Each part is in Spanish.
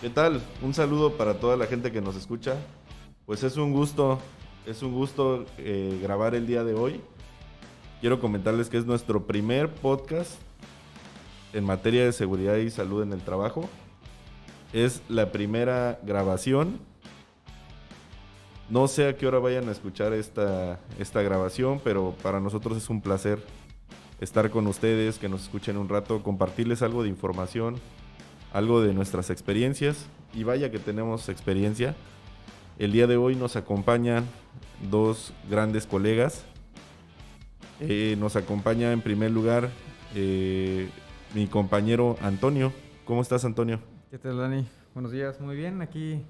¿Qué tal? Un saludo para toda la gente que nos escucha. Pues es un gusto grabar el día de hoy. Quiero comentarles que es nuestro primer podcast en materia de seguridad y salud en el trabajo. Es la primera grabación. No sé a qué hora vayan a escuchar esta grabación, pero para nosotros es un placer estar con ustedes, que nos escuchen un rato, compartirles algo de información, algo de nuestras experiencias. Y vaya que tenemos experiencia. El día de hoy nos acompañan dos grandes colegas. Nos acompaña en primer lugar mi compañero Antonio. ¿Cómo estás, Antonio? ¿Qué tal, Dani? Buenos días, muy bien, aquí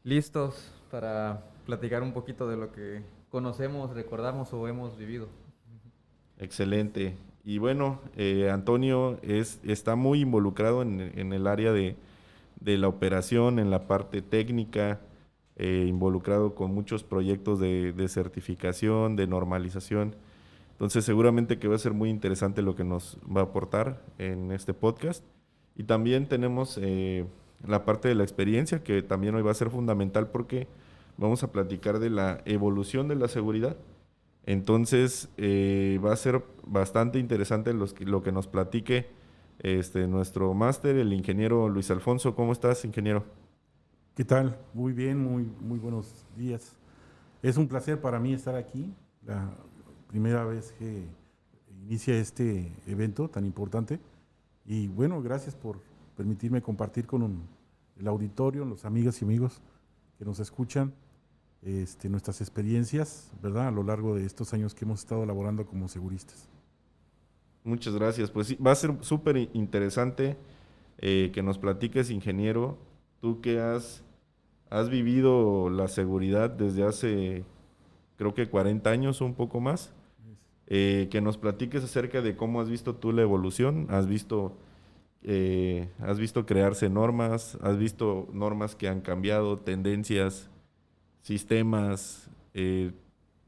listos para platicar un poquito de lo que conocemos, recordamos o hemos vivido. Excelente. Y bueno, Antonio está muy involucrado en el área de la operación, en la parte técnica, involucrado con muchos proyectos de certificación, de normalización. Entonces seguramente que va a ser muy interesante lo que nos va a aportar en este podcast. Y también tenemos la parte de la experiencia, que también hoy va a ser fundamental porque vamos a platicar de la evolución de la seguridad. Entonces va a ser bastante interesante lo que nos platique nuestro máster, el ingeniero Luis Alfonso. ¿Cómo estás, ingeniero? ¿Qué tal? Muy bien, muy buenos días. Es un placer para mí estar aquí, la primera vez que inicia este evento tan importante. Y bueno, gracias por permitirme compartir con el auditorio, los amigas y amigos que nos escuchan, nuestras experiencias, ¿verdad? A lo largo de estos años que hemos estado laborando como seguristas. Muchas gracias. Pues sí, va a ser súper interesante que nos platiques, ingeniero. Tú que has vivido la seguridad desde hace, creo que 40 años o un poco más. Que nos platiques acerca de cómo has visto tú la evolución. Has visto crearse normas, has visto normas que han cambiado, tendencias, sistemas,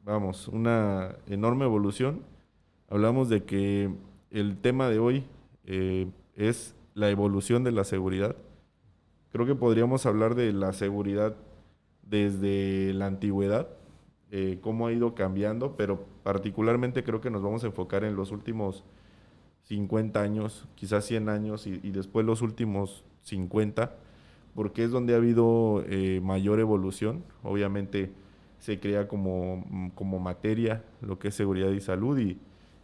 vamos, una enorme evolución. Hablamos de que el tema de hoy es la evolución de la seguridad. Creo que podríamos hablar de la seguridad desde la antigüedad, cómo ha ido cambiando, pero particularmente creo que nos vamos a enfocar en los últimos 50 años, quizás 100 años y después los últimos 50, porque es donde ha habido mayor evolución. Obviamente se crea como materia lo que es seguridad y salud y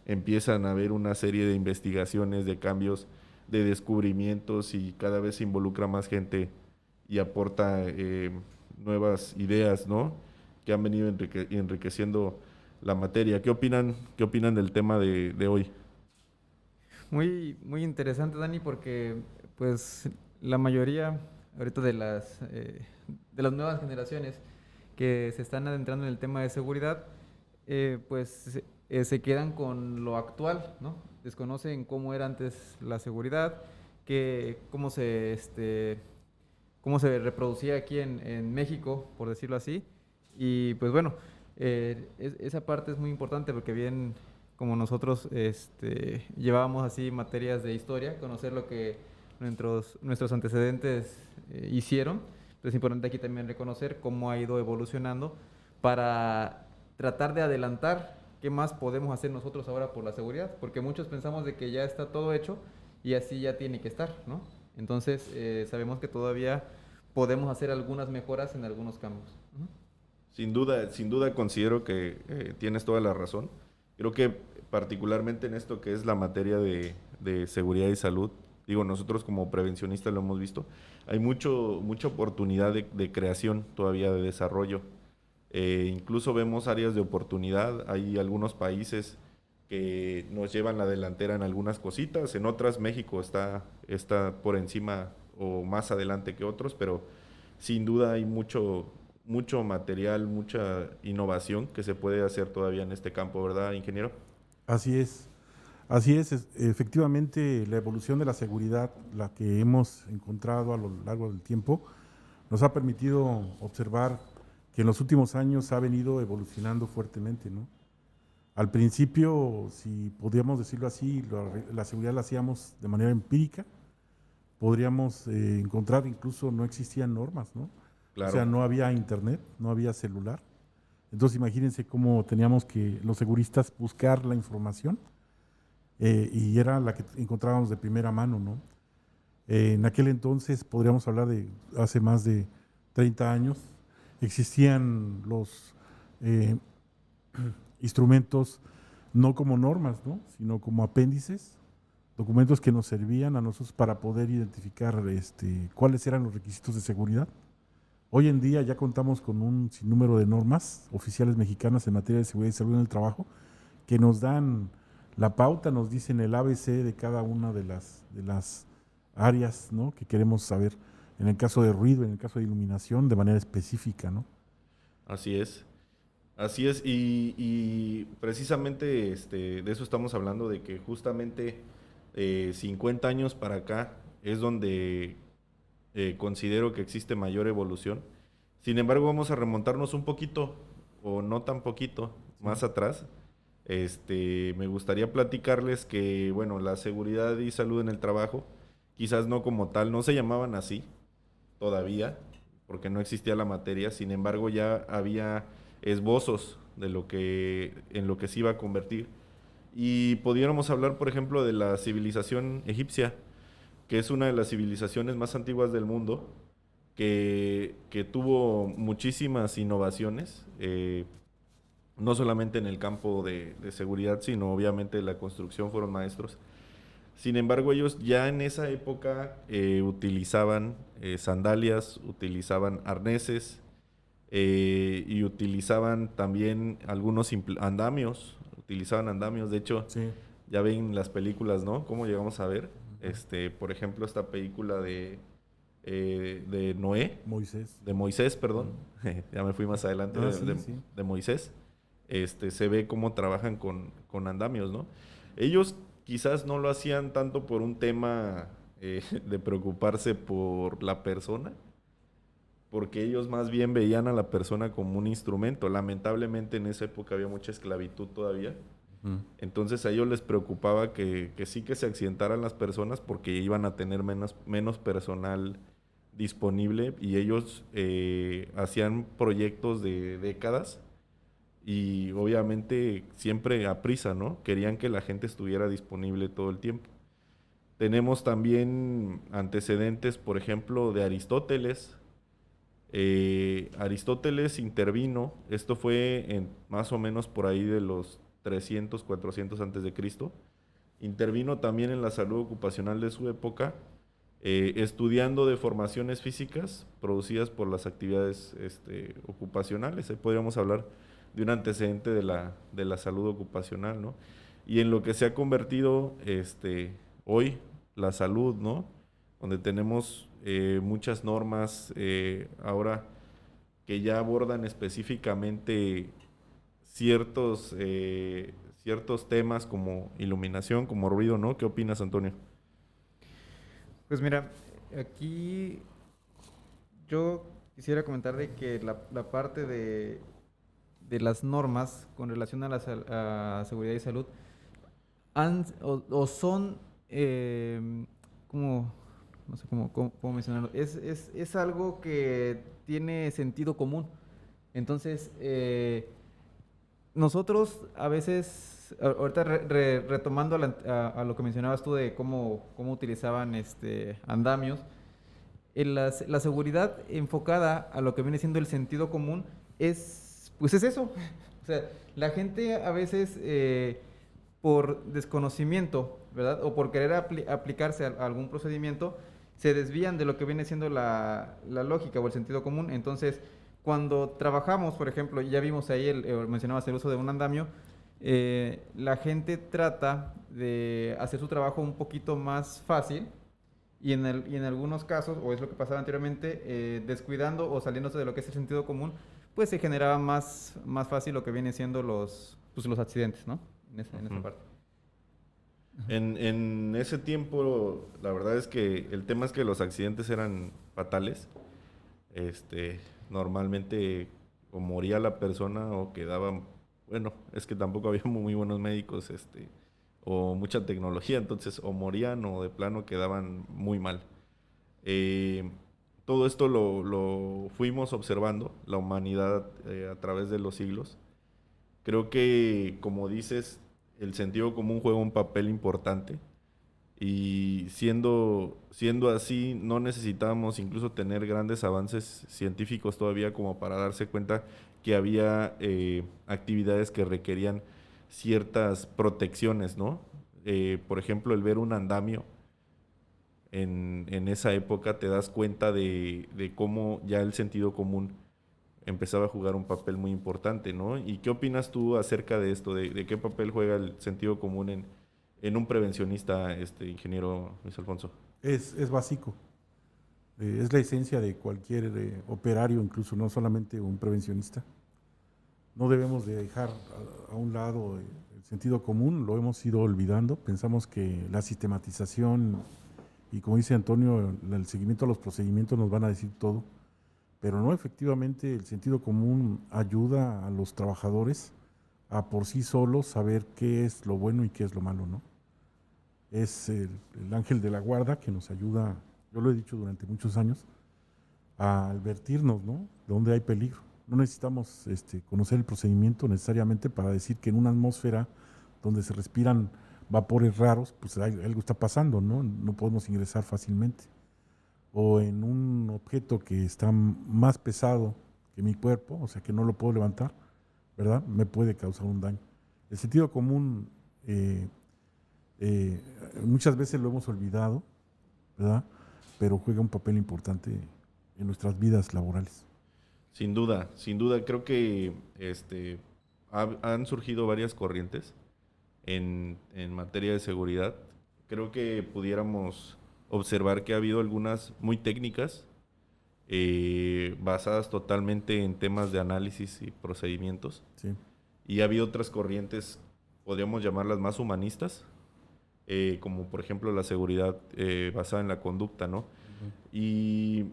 empiezan a haber una serie de investigaciones, de cambios, de descubrimientos y cada vez se involucra más gente y aporta nuevas ideas, ¿no? Que han venido enriqueciendo la materia. Qué opinan del tema de hoy? Muy interesante, Dani, porque pues la mayoría ahorita de las nuevas generaciones que se están adentrando en el tema de seguridad, se quedan con lo actual, ¿no? Desconocen cómo era antes la seguridad, cómo se reproducía aquí en México, por decirlo así. Y pues bueno, esa parte es muy importante porque bien como nosotros llevábamos así materias de historia, conocer lo que nuestros antecedentes hicieron, pero es importante aquí también reconocer cómo ha ido evolucionando para tratar de adelantar qué más podemos hacer nosotros ahora por la seguridad, porque muchos pensamos de que ya está todo hecho y así ya tiene que estar, ¿no? Entonces sabemos que todavía podemos hacer algunas mejoras en algunos campos. Uh-huh. Sin duda considero que tienes toda la razón. Creo que particularmente en esto que es la materia de seguridad y salud, digo, nosotros como prevencionistas lo hemos visto, hay mucha oportunidad de creación todavía, de desarrollo. Incluso vemos áreas de oportunidad, hay algunos países que nos llevan la delantera en algunas cositas, en otras México está por encima o más adelante que otros, pero sin duda hay mucho material, mucha innovación que se puede hacer todavía en este campo, ¿verdad, ingeniero? Así es, efectivamente la evolución de la seguridad, la que hemos encontrado a lo largo del tiempo, nos ha permitido observar que en los últimos años ha venido evolucionando fuertemente, ¿no? Al principio, si podríamos decirlo así, la seguridad la hacíamos de manera empírica, podríamos encontrar, incluso no existían normas, ¿no? Claro. O sea, no había internet, no había celular. Entonces imagínense cómo teníamos que los seguristas buscar la información y era la que encontrábamos de primera mano, ¿no? En aquel entonces, podríamos hablar de hace más de 30 años, existían los instrumentos no como normas, ¿no? Sino como apéndices, documentos que nos servían a nosotros para poder identificar cuáles eran los requisitos de seguridad. Hoy en día ya contamos con un sinnúmero de normas oficiales mexicanas en materia de seguridad y salud en el trabajo que nos dan la pauta, nos dicen el ABC de cada una de las áreas, ¿no? Que queremos saber, en el caso de ruido, en el caso de iluminación, de manera específica, ¿no? Así es. Así es, y precisamente de eso estamos hablando, de que justamente 50 años para acá es donde considero que existe mayor evolución. Sin embargo, vamos a remontarnos un poquito, o no tan poquito, más atrás. Me gustaría platicarles que, bueno, la seguridad y salud en el trabajo, quizás no como tal, no se llamaban así todavía, porque no existía la materia. Sin embargo, ya había esbozos de en lo que se iba a convertir. Y pudiéramos hablar, por ejemplo, de la civilización egipcia, que es una de las civilizaciones más antiguas del mundo, que tuvo muchísimas innovaciones, no solamente en el campo de seguridad, sino obviamente la construcción, fueron maestros. Sin embargo, ellos ya en esa época utilizaban sandalias, utilizaban arneses y utilizaban también algunos andamios. Utilizaban andamios, de hecho, Sí. ya ven las películas, ¿no? ¿Cómo llegamos a ver? Por ejemplo, esta película de Noé, Moisés. de Moisés, perdón. Ya me fui más adelante, Ah, sí, sí. de Moisés. Se ve cómo trabajan con andamios, ¿no? Ellos quizás no lo hacían tanto por un tema de preocuparse por la persona, porque ellos más bien veían a la persona como un instrumento. Lamentablemente en esa época había mucha esclavitud todavía. Entonces a ellos les preocupaba que sí que se accidentaran las personas, porque iban a tener menos personal disponible, y ellos hacían proyectos de décadas y obviamente siempre a prisa, ¿no? Querían que la gente estuviera disponible todo el tiempo. Tenemos también antecedentes, por ejemplo, de Aristóteles. Aristóteles intervino, esto fue más o menos por ahí de los 300, 400 antes de Cristo. Intervino también en la salud ocupacional de su época, estudiando deformaciones físicas producidas por las actividades ocupacionales. Ahí podríamos hablar de un antecedente de la salud ocupacional, ¿no? Y en lo que se ha convertido hoy la salud, ¿no? Donde tenemos muchas normas ahora que ya abordan específicamente ciertos temas como iluminación, como ruido, ¿no? ¿Qué opinas, Antonio? Pues mira, aquí yo quisiera comentar de que la parte de las normas con relación a a seguridad y salud o son, como, no sé cómo mencionarlo, es algo que tiene sentido común. Entonces, nosotros a veces, ahorita retomando a lo que mencionabas tú de cómo utilizaban andamios, la seguridad enfocada a lo que viene siendo el sentido común pues es eso. O sea, la gente a veces por desconocimiento, ¿verdad? O por querer aplicarse a algún procedimiento, se desvían de lo que viene siendo la lógica o el sentido común. Entonces, cuando trabajamos, por ejemplo, ya vimos ahí, mencionabas el uso de un andamio, la gente trata de hacer su trabajo un poquito más fácil y en algunos casos, o es lo que pasaba anteriormente, descuidando o saliéndose de lo que es el sentido común, pues se generaba más fácil lo que viene siendo los accidentes, ¿no? En esa parte. En ese tiempo, la verdad es que el tema es que los accidentes eran fatales. Normalmente o moría la persona o quedaba, bueno, es que tampoco había muy buenos médicos, o mucha tecnología, entonces o morían o de plano quedaban muy mal. Todo esto lo fuimos observando, la humanidad a través de los siglos. Creo que, como dices, el sentido común juega un papel importante y siendo así, no necesitábamos incluso tener grandes avances científicos todavía como para darse cuenta que había actividades que requerían ciertas protecciones, ¿no? Por ejemplo, el ver un andamio en esa época te das cuenta de cómo ya el sentido común empezaba a jugar un papel muy importante, ¿no? ¿Y qué opinas tú acerca de esto? ¿De qué papel juega el sentido común en un prevencionista, ingeniero Luis Alfonso? Es básico. Es la esencia de cualquier operario, incluso no solamente un prevencionista. No debemos de dejar a un lado el sentido común, lo hemos ido olvidando. Pensamos que la sistematización y, como dice Antonio, el seguimiento a los procedimientos nos van a decir todo. Pero no, efectivamente, el sentido común ayuda a los trabajadores a por sí solos saber qué es lo bueno y qué es lo malo, ¿no? Es el ángel de la guarda que nos ayuda, yo lo he dicho durante muchos años, a advertirnos, ¿no?, de dónde hay peligro. No necesitamos conocer el procedimiento necesariamente para decir que en una atmósfera donde se respiran vapores raros, pues algo está pasando, ¿no? No podemos ingresar fácilmente. O en un objeto que está más pesado que mi cuerpo, o sea que no lo puedo levantar, ¿verdad?, me puede causar un daño. El sentido común muchas veces lo hemos olvidado, ¿verdad?, pero juega un papel importante en nuestras vidas laborales. Sin duda, creo que han surgido varias corrientes en materia de seguridad. Creo que pudiéramos observar que ha habido algunas muy técnicas, basadas totalmente en temas de análisis y procedimientos. Sí. Y ha habido otras corrientes, podríamos llamarlas más humanistas, como por ejemplo la seguridad basada en la conducta, ¿no? Y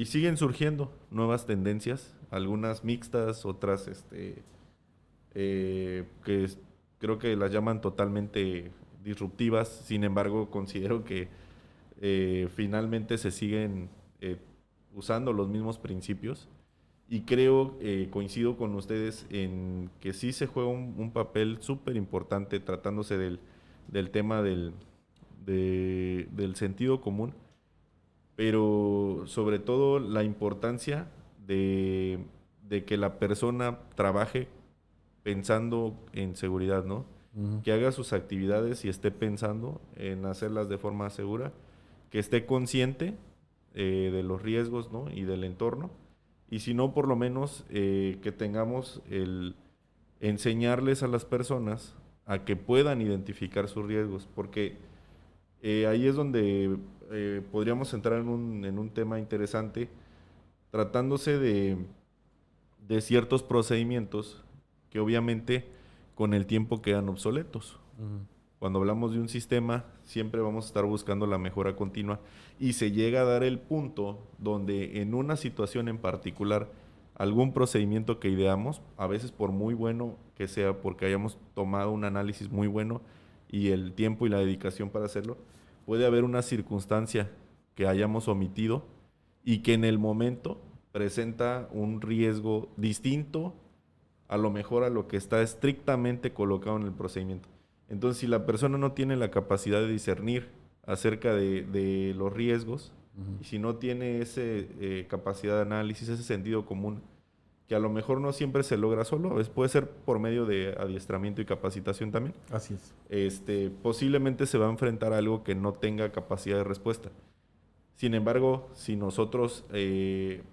siguen surgiendo nuevas tendencias, algunas mixtas, otras creo que las llaman totalmente disruptivas. Sin embargo, considero que finalmente se siguen usando los mismos principios y creo, coincido con ustedes en que sí se juega un papel súper importante tratándose del tema del sentido común, pero sobre todo la importancia de que la persona trabaje pensando en seguridad, ¿no? Uh-huh. Que haga sus actividades y esté pensando en hacerlas de forma segura, que esté consciente de los riesgos, ¿no?, y del entorno, y si no, por lo menos que tengamos el enseñarles a las personas a que puedan identificar sus riesgos, porque ahí es donde podríamos entrar en un tema interesante, tratándose de ciertos procedimientos que obviamente con el tiempo quedan obsoletos. Uh-huh. Cuando hablamos de un sistema, siempre vamos a estar buscando la mejora continua y se llega a dar el punto donde en una situación en particular, algún procedimiento que ideamos, a veces por muy bueno que sea, porque hayamos tomado un análisis muy bueno y el tiempo y la dedicación para hacerlo, puede haber una circunstancia que hayamos omitido y que en el momento presenta un riesgo distinto a lo mejor a lo que está estrictamente colocado en el procedimiento. Entonces, si la persona no tiene la capacidad de discernir acerca de los riesgos, uh-huh, y si no tiene esa capacidad de análisis, ese sentido común, que a lo mejor no siempre se logra solo, a veces puede ser por medio de adiestramiento y capacitación también. Así es. Posiblemente se va a enfrentar a algo que no tenga capacidad de respuesta. Sin embargo, si nosotros,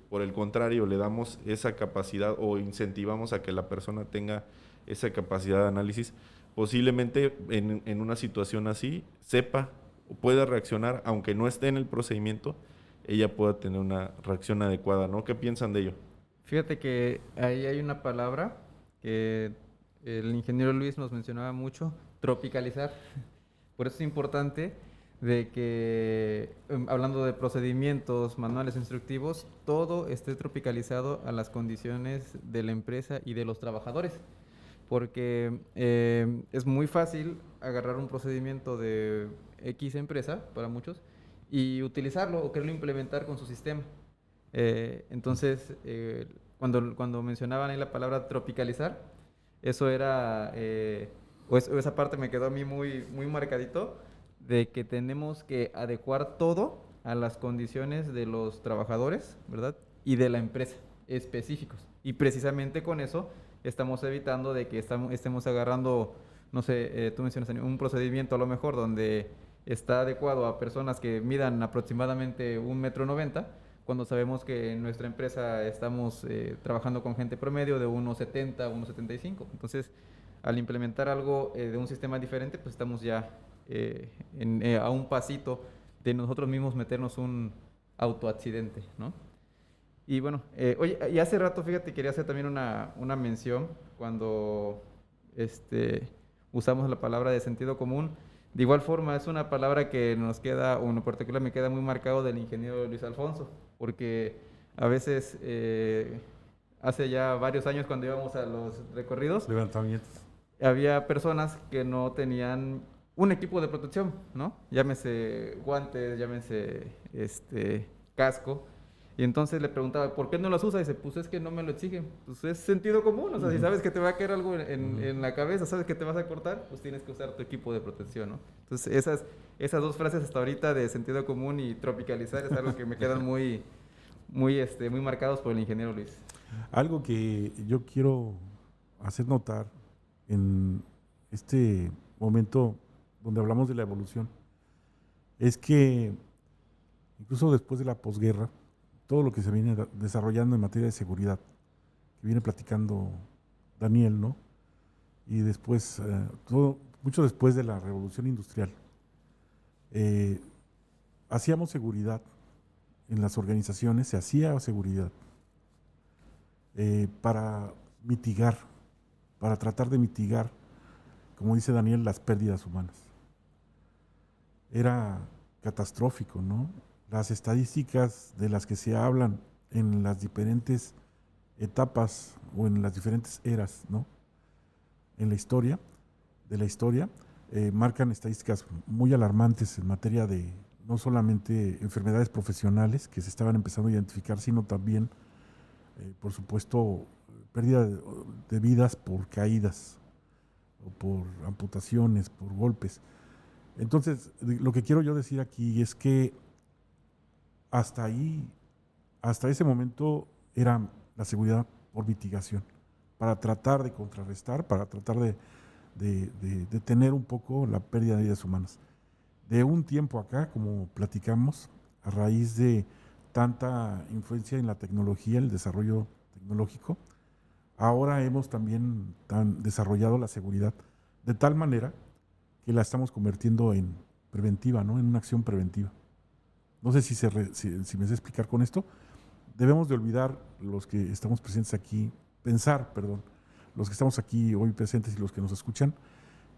por el contrario, le damos esa capacidad o incentivamos a que la persona tenga esa capacidad de análisis, posiblemente en una situación así sepa o pueda reaccionar, aunque no esté en el procedimiento, ella pueda tener una reacción adecuada, ¿no? ¿Qué piensan de ello? Fíjate que ahí hay una palabra que el ingeniero Luis nos mencionaba mucho, tropicalizar. Por eso es importante de que, hablando de procedimientos, manuales instructivos, todo esté tropicalizado a las condiciones de la empresa y de los trabajadores. Porque es muy fácil agarrar un procedimiento de X empresa, para muchos, y utilizarlo o quererlo implementar con su sistema. Entonces, cuando mencionaban ahí la palabra tropicalizar, eso era, o esa parte me quedó a mí muy, muy marcadito, de que tenemos que adecuar todo a las condiciones de los trabajadores, ¿verdad? Y de la empresa, específicos. Y precisamente con eso estamos evitando de que estemos agarrando, no sé, tú mencionas un procedimiento a lo mejor donde está adecuado a personas que midan aproximadamente 1,90 m, cuando sabemos que en nuestra empresa estamos trabajando con gente promedio de 1,70, 1,75. Entonces, al implementar algo de un sistema diferente, pues estamos ya a un pasito de nosotros mismos meternos un autoaccidente, ¿no? Y bueno, oye, y hace rato, fíjate, quería hacer también una mención cuando usamos la palabra de sentido común. De igual forma, es una palabra que nos queda, o en particular me queda muy marcado del ingeniero Luis Alfonso, porque a veces, hace ya varios años cuando íbamos a los recorridos, Levantamientos. había personas que no tenían un equipo de protección, ¿no? Llámese guantes, llámese casco. Y entonces le preguntaba, ¿por qué no las usa? Y dice, pues es que no me lo exigen. Pues es sentido común. O sea, si sabes que te va a caer algo en la cabeza, sabes que te vas a cortar, pues tienes que usar tu equipo de protección, ¿no? Entonces, esas dos frases hasta ahorita de sentido común y tropicalizar es algo que me quedan muy, muy, muy marcados por el ingeniero Luis. Algo que yo quiero hacer notar en este momento donde hablamos de la evolución es que incluso después de la posguerra, todo lo que se viene desarrollando en materia de seguridad, que viene platicando Daniel, ¿no? Y después, mucho después de la revolución industrial, hacíamos seguridad en las organizaciones, se hacía seguridad para mitigar, para tratar de mitigar, como dice Daniel, las pérdidas humanas. Era catastrófico, ¿no? Las estadísticas de las que se hablan en las diferentes etapas o en las diferentes eras, ¿no? En la historia, marcan estadísticas muy alarmantes en materia de no solamente enfermedades profesionales que se estaban empezando a identificar, sino también, por supuesto, pérdida de vidas por caídas o por amputaciones, por golpes. Entonces, lo que quiero yo decir aquí es que hasta ese momento era la seguridad por mitigación, para tratar de contrarrestar, para tratar de detener un poco la pérdida de vidas humanas. De un tiempo acá, como platicamos, a raíz de tanta influencia en la tecnología, el desarrollo tecnológico, ahora hemos también desarrollado la seguridad de tal manera que la estamos convirtiendo en preventiva, ¿no? En una acción preventiva. No sé si me sé explicar con esto. Debemos de olvidar, los que estamos presentes aquí, los que estamos aquí hoy presentes y los que nos escuchan,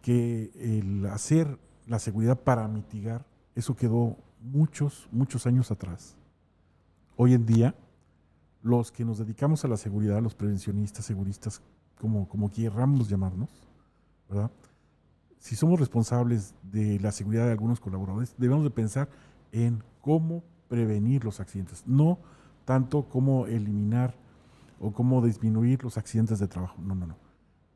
que el hacer la seguridad para mitigar, eso quedó muchos, muchos años atrás. Hoy en día, los que nos dedicamos a la seguridad, los prevencionistas, seguristas, como querramos llamarnos, ¿verdad? Si somos responsables de la seguridad de algunos colaboradores, debemos de pensar en cómo prevenir los accidentes, no tanto cómo eliminar o cómo disminuir los accidentes de trabajo, no,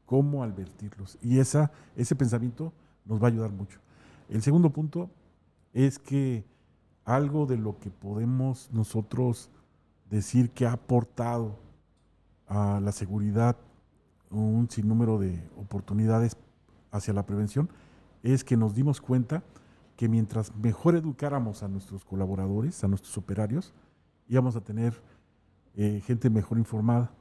cómo advertirlos. Y ese pensamiento nos va a ayudar mucho. El segundo punto es que algo de lo que podemos nosotros decir que ha aportado a la seguridad un sinnúmero de oportunidades hacia la prevención es que nos dimos cuenta que mientras mejor educáramos a nuestros colaboradores, a nuestros operarios, íbamos a tener gente mejor informada.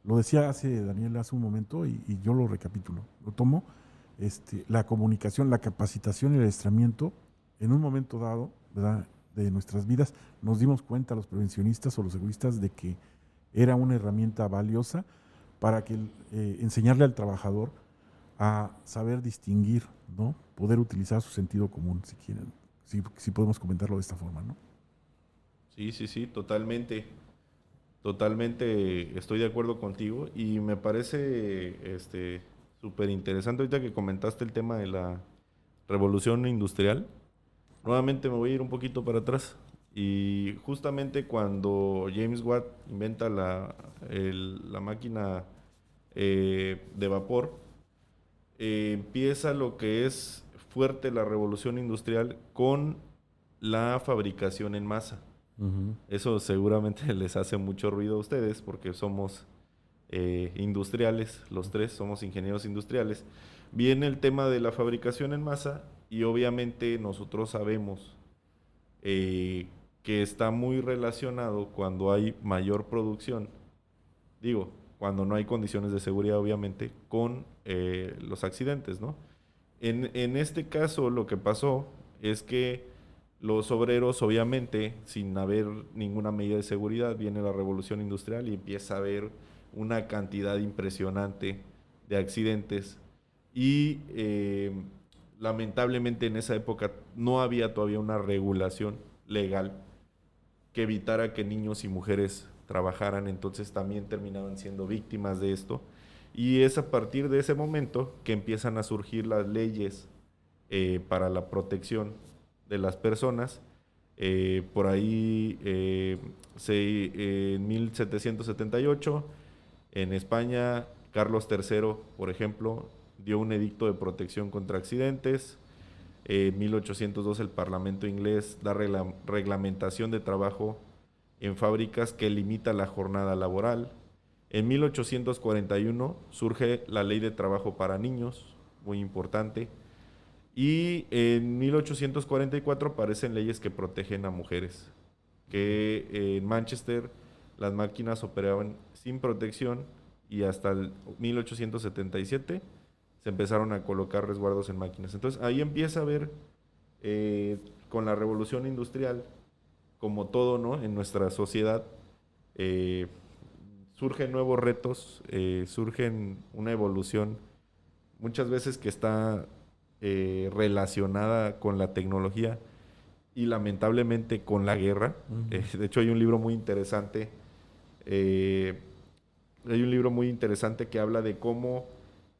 Lo decía Daniel hace un momento y yo lo recapitulo, lo tomo, la comunicación, la capacitación y el adiestramiento en un momento dado, ¿verdad?, de nuestras vidas, nos dimos cuenta los prevencionistas o los seguristas de que era una herramienta valiosa para que enseñarle al trabajador a saber distinguir, ¿no? Poder utilizar su sentido común, si quieren, si podemos comentarlo de esta forma, ¿no? Sí, totalmente. Totalmente estoy de acuerdo contigo y me parece súper interesante ahorita que comentaste el tema de la revolución industrial. Nuevamente me voy a ir un poquito para atrás. Y justamente cuando James Watt inventa la máquina de vapor, empieza lo que es fuerte la revolución industrial con la fabricación en masa. Ujú. Eso seguramente les hace mucho ruido a ustedes porque somos industriales, los tres somos ingenieros industriales. Viene el tema de la fabricación en masa y obviamente nosotros sabemos eh, que está muy relacionado cuando hay mayor producción, digo, cuando no hay condiciones de seguridad obviamente, con los accidentes, ¿no? En este caso lo que pasó es que los obreros, obviamente, sin haber ninguna medida de seguridad, viene la revolución industrial y empieza a haber una cantidad impresionante de accidentes y lamentablemente en esa época no había todavía una regulación legal que evitara que niños y mujeres trabajaran, entonces también terminaban siendo víctimas de esto. Y es a partir de ese momento que empiezan a surgir las leyes para la protección de las personas. Por ahí, en 1778, en España, Carlos III, por ejemplo, dio un edicto de protección contra accidentes. En 1802 el Parlamento inglés da reglamentación de trabajo en fábricas que limita la jornada laboral. En 1841 surge la Ley de Trabajo para Niños, muy importante. Y en 1844 aparecen leyes que protegen a mujeres, que en Manchester las máquinas operaban sin protección y hasta el 1877 se empezaron a colocar resguardos en máquinas. Entonces ahí empieza a ver con la revolución industrial, como todo, ¿no? En nuestra sociedad, eh, surgen nuevos retos, surgen una evolución, muchas veces que está relacionada con la tecnología y lamentablemente con la guerra. De hecho, eh, hay un libro muy interesante que habla de cómo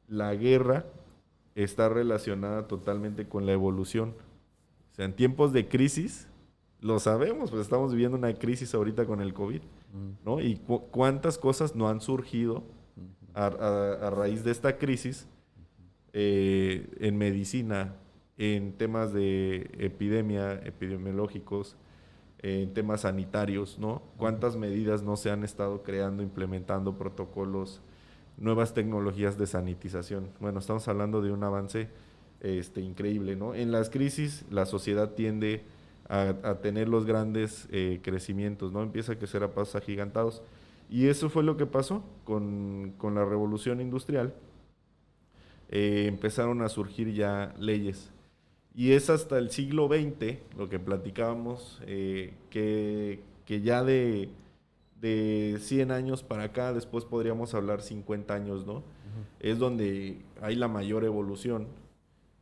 la guerra está relacionada totalmente con la evolución. O sea, en tiempos de crisis, lo sabemos, pues estamos viviendo una crisis ahorita con el COVID, ¿no? Y cuántas cosas no han surgido a raíz de esta crisis en medicina, en temas de epidemia, epidemiológicos, en temas sanitarios, ¿no? ¿Cuántas medidas no se han estado creando, implementando protocolos, nuevas tecnologías de sanitización? Bueno, estamos hablando de un avance increíble, ¿no? En las crisis la sociedad tiende a tener los grandes crecimientos, ¿no? Empieza a crecer a pasos agigantados. Y eso fue lo que pasó con la revolución industrial. Empezaron a surgir ya leyes. Y es hasta el siglo XX, lo que platicábamos, que ya de 100 años para acá, después podríamos hablar 50 años, ¿no? Es donde hay la mayor evolución.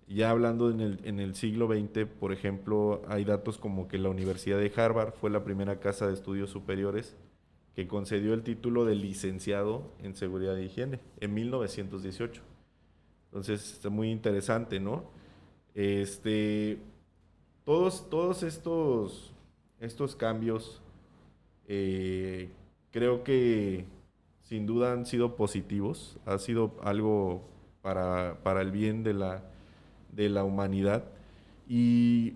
Ya hablando en el siglo XX, por ejemplo, hay datos como que la Universidad de Harvard fue la primera casa de estudios superiores que concedió el título de licenciado en seguridad e higiene en 1918. Entonces, está muy interesante, ¿no? Este, todos estos cambios creo que sin duda han sido positivos, ha sido algo para el bien de la humanidad y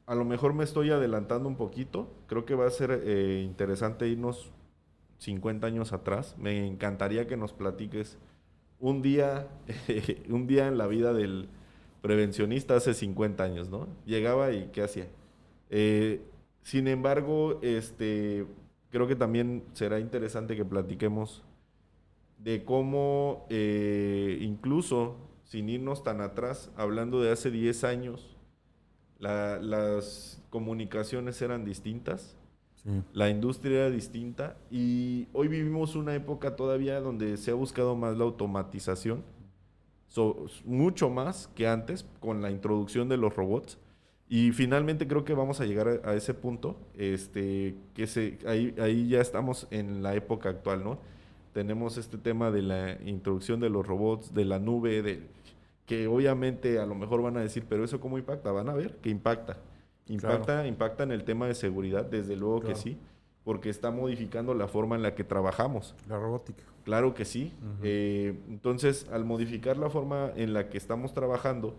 a lo mejor me estoy adelantando un poquito, creo que va a ser interesante irnos 50 años atrás, me encantaría que nos platiques un día, un día en la vida del prevencionista hace 50 años, ¿no? Llegaba y ¿qué hacía? Eh, Sin embargo, creo que también será interesante que platiquemos de cómo incluso sin irnos tan atrás, hablando de hace 10 años, las comunicaciones eran distintas, Sí. la industria era distinta y hoy vivimos una época todavía donde se ha buscado más la automatización, mucho más que antes con la introducción de los robots. Y finalmente creo que vamos a llegar a ese punto, ahí ya estamos en la época actual, ¿no? Tenemos este tema de la introducción de los robots, de la nube, que obviamente a lo mejor van a decir, pero ¿eso cómo impacta? Van a ver que impacta. Impacta en el tema de seguridad, desde luego que sí, porque está modificando la forma en la que trabajamos. La robótica. Claro que sí. Entonces, al modificar la forma en la que estamos trabajando,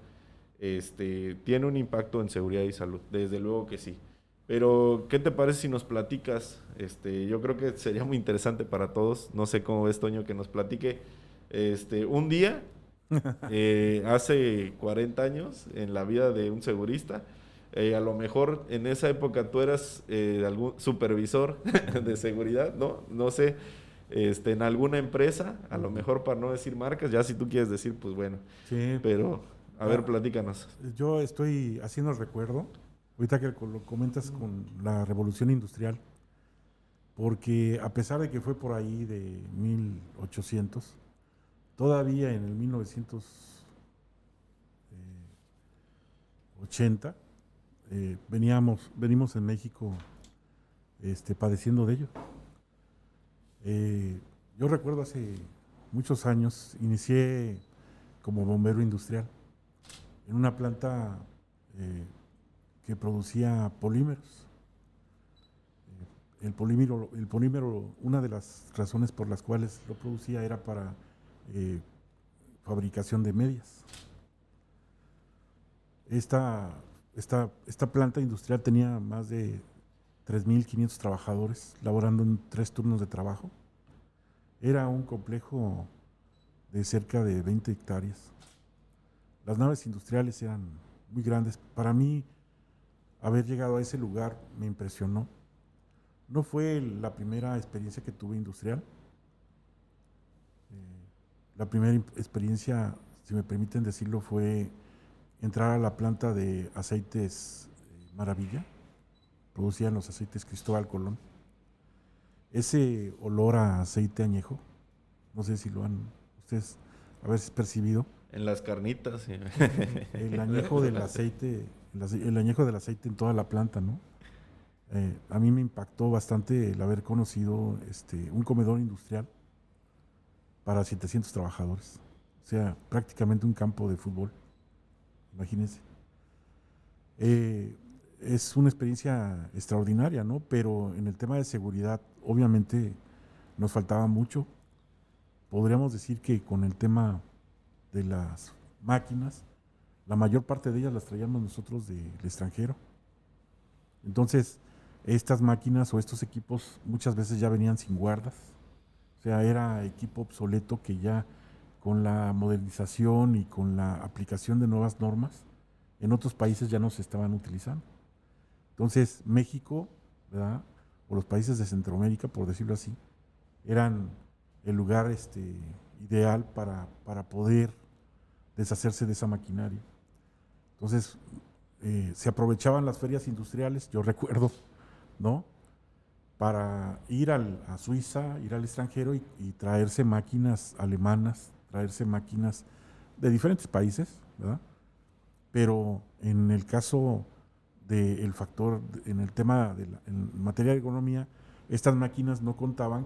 tiene un impacto en seguridad y salud, desde luego que sí. Pero, ¿qué te parece si nos platicas? Yo creo que sería muy interesante para todos. No sé cómo ves, Toño, que nos platique un día, hace 40 años, en la vida de un segurista. A lo mejor en esa época tú eras algún supervisor de seguridad, ¿no? No sé, en alguna empresa, a lo mejor para no decir marcas, ya si tú quieres decir, pues bueno. Sí. Pero, a ver, platícanos. Yo estoy haciendo el recuerdo, ahorita que lo comentas con la revolución industrial, porque a pesar de que fue por ahí de 1800, todavía en el 1980, venimos en México padeciendo de ello. Yo recuerdo hace muchos años, inicié como bombero industrial en una planta que producía polímeros. El polímero, una de las razones por las cuales lo producía era para fabricación de medias. Esta planta industrial tenía más de 3.500 trabajadores laborando en 3 turnos de trabajo. Era un complejo de cerca de 20 hectáreas. Las naves industriales eran muy grandes. Para mí, haber llegado a ese lugar me impresionó. No fue la primera experiencia que tuve industrial. La primera experiencia, si me permiten decirlo, fue entrar a la planta de aceites Maravilla. Producían los aceites Cristóbal Colón. Ese olor a aceite añejo, no sé si lo han ustedes a veces percibido. En las carnitas. Sí. El añejo del aceite, el añejo del aceite en toda la planta, ¿no? A mí me impactó bastante el haber conocido un comedor industrial para 700 trabajadores. O sea, prácticamente un campo de fútbol. Imagínense. Es una experiencia extraordinaria, ¿no? Pero en el tema de seguridad, obviamente, nos faltaba mucho. Podríamos decir que con el tema de las máquinas, la mayor parte de ellas las traíamos nosotros del extranjero. Entonces, estas máquinas o estos equipos muchas veces ya venían sin guardas. O sea, era equipo obsoleto que ya con la modernización y con la aplicación de nuevas normas, en otros países ya no se estaban utilizando. Entonces, México, ¿verdad?, o los países de Centroamérica, por decirlo así, eran el lugar ideal para poder deshacerse de esa maquinaria. Entonces, se aprovechaban las ferias industriales, yo recuerdo, ¿no?, para ir a Suiza, ir al extranjero y traerse máquinas alemanas, traerse máquinas de diferentes países, ¿verdad? Pero en el caso del factor, en el tema en materia de economía, estas máquinas no contaban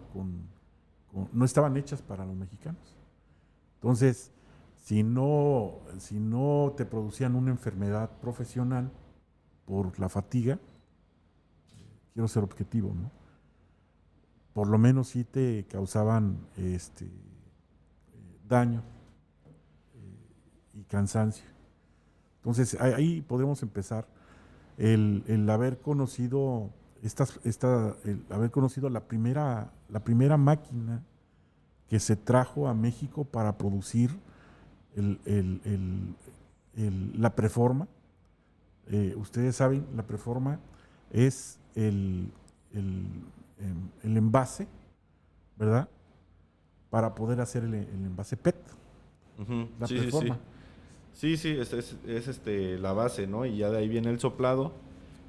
no estaban hechas para los mexicanos. Entonces, si no te producían una enfermedad profesional por la fatiga, quiero ser objetivo, ¿no?, por lo menos sí te causaban daño y cansancio. Entonces, ahí podemos empezar el haber conocido el haber conocido la primera máquina que se trajo a México para producir la preforma. Ustedes saben, la preforma es el envase, ¿verdad?, para poder hacer el envase PET. La sí, preforma. Sí, es la base, ¿no? Y ya de ahí viene el soplado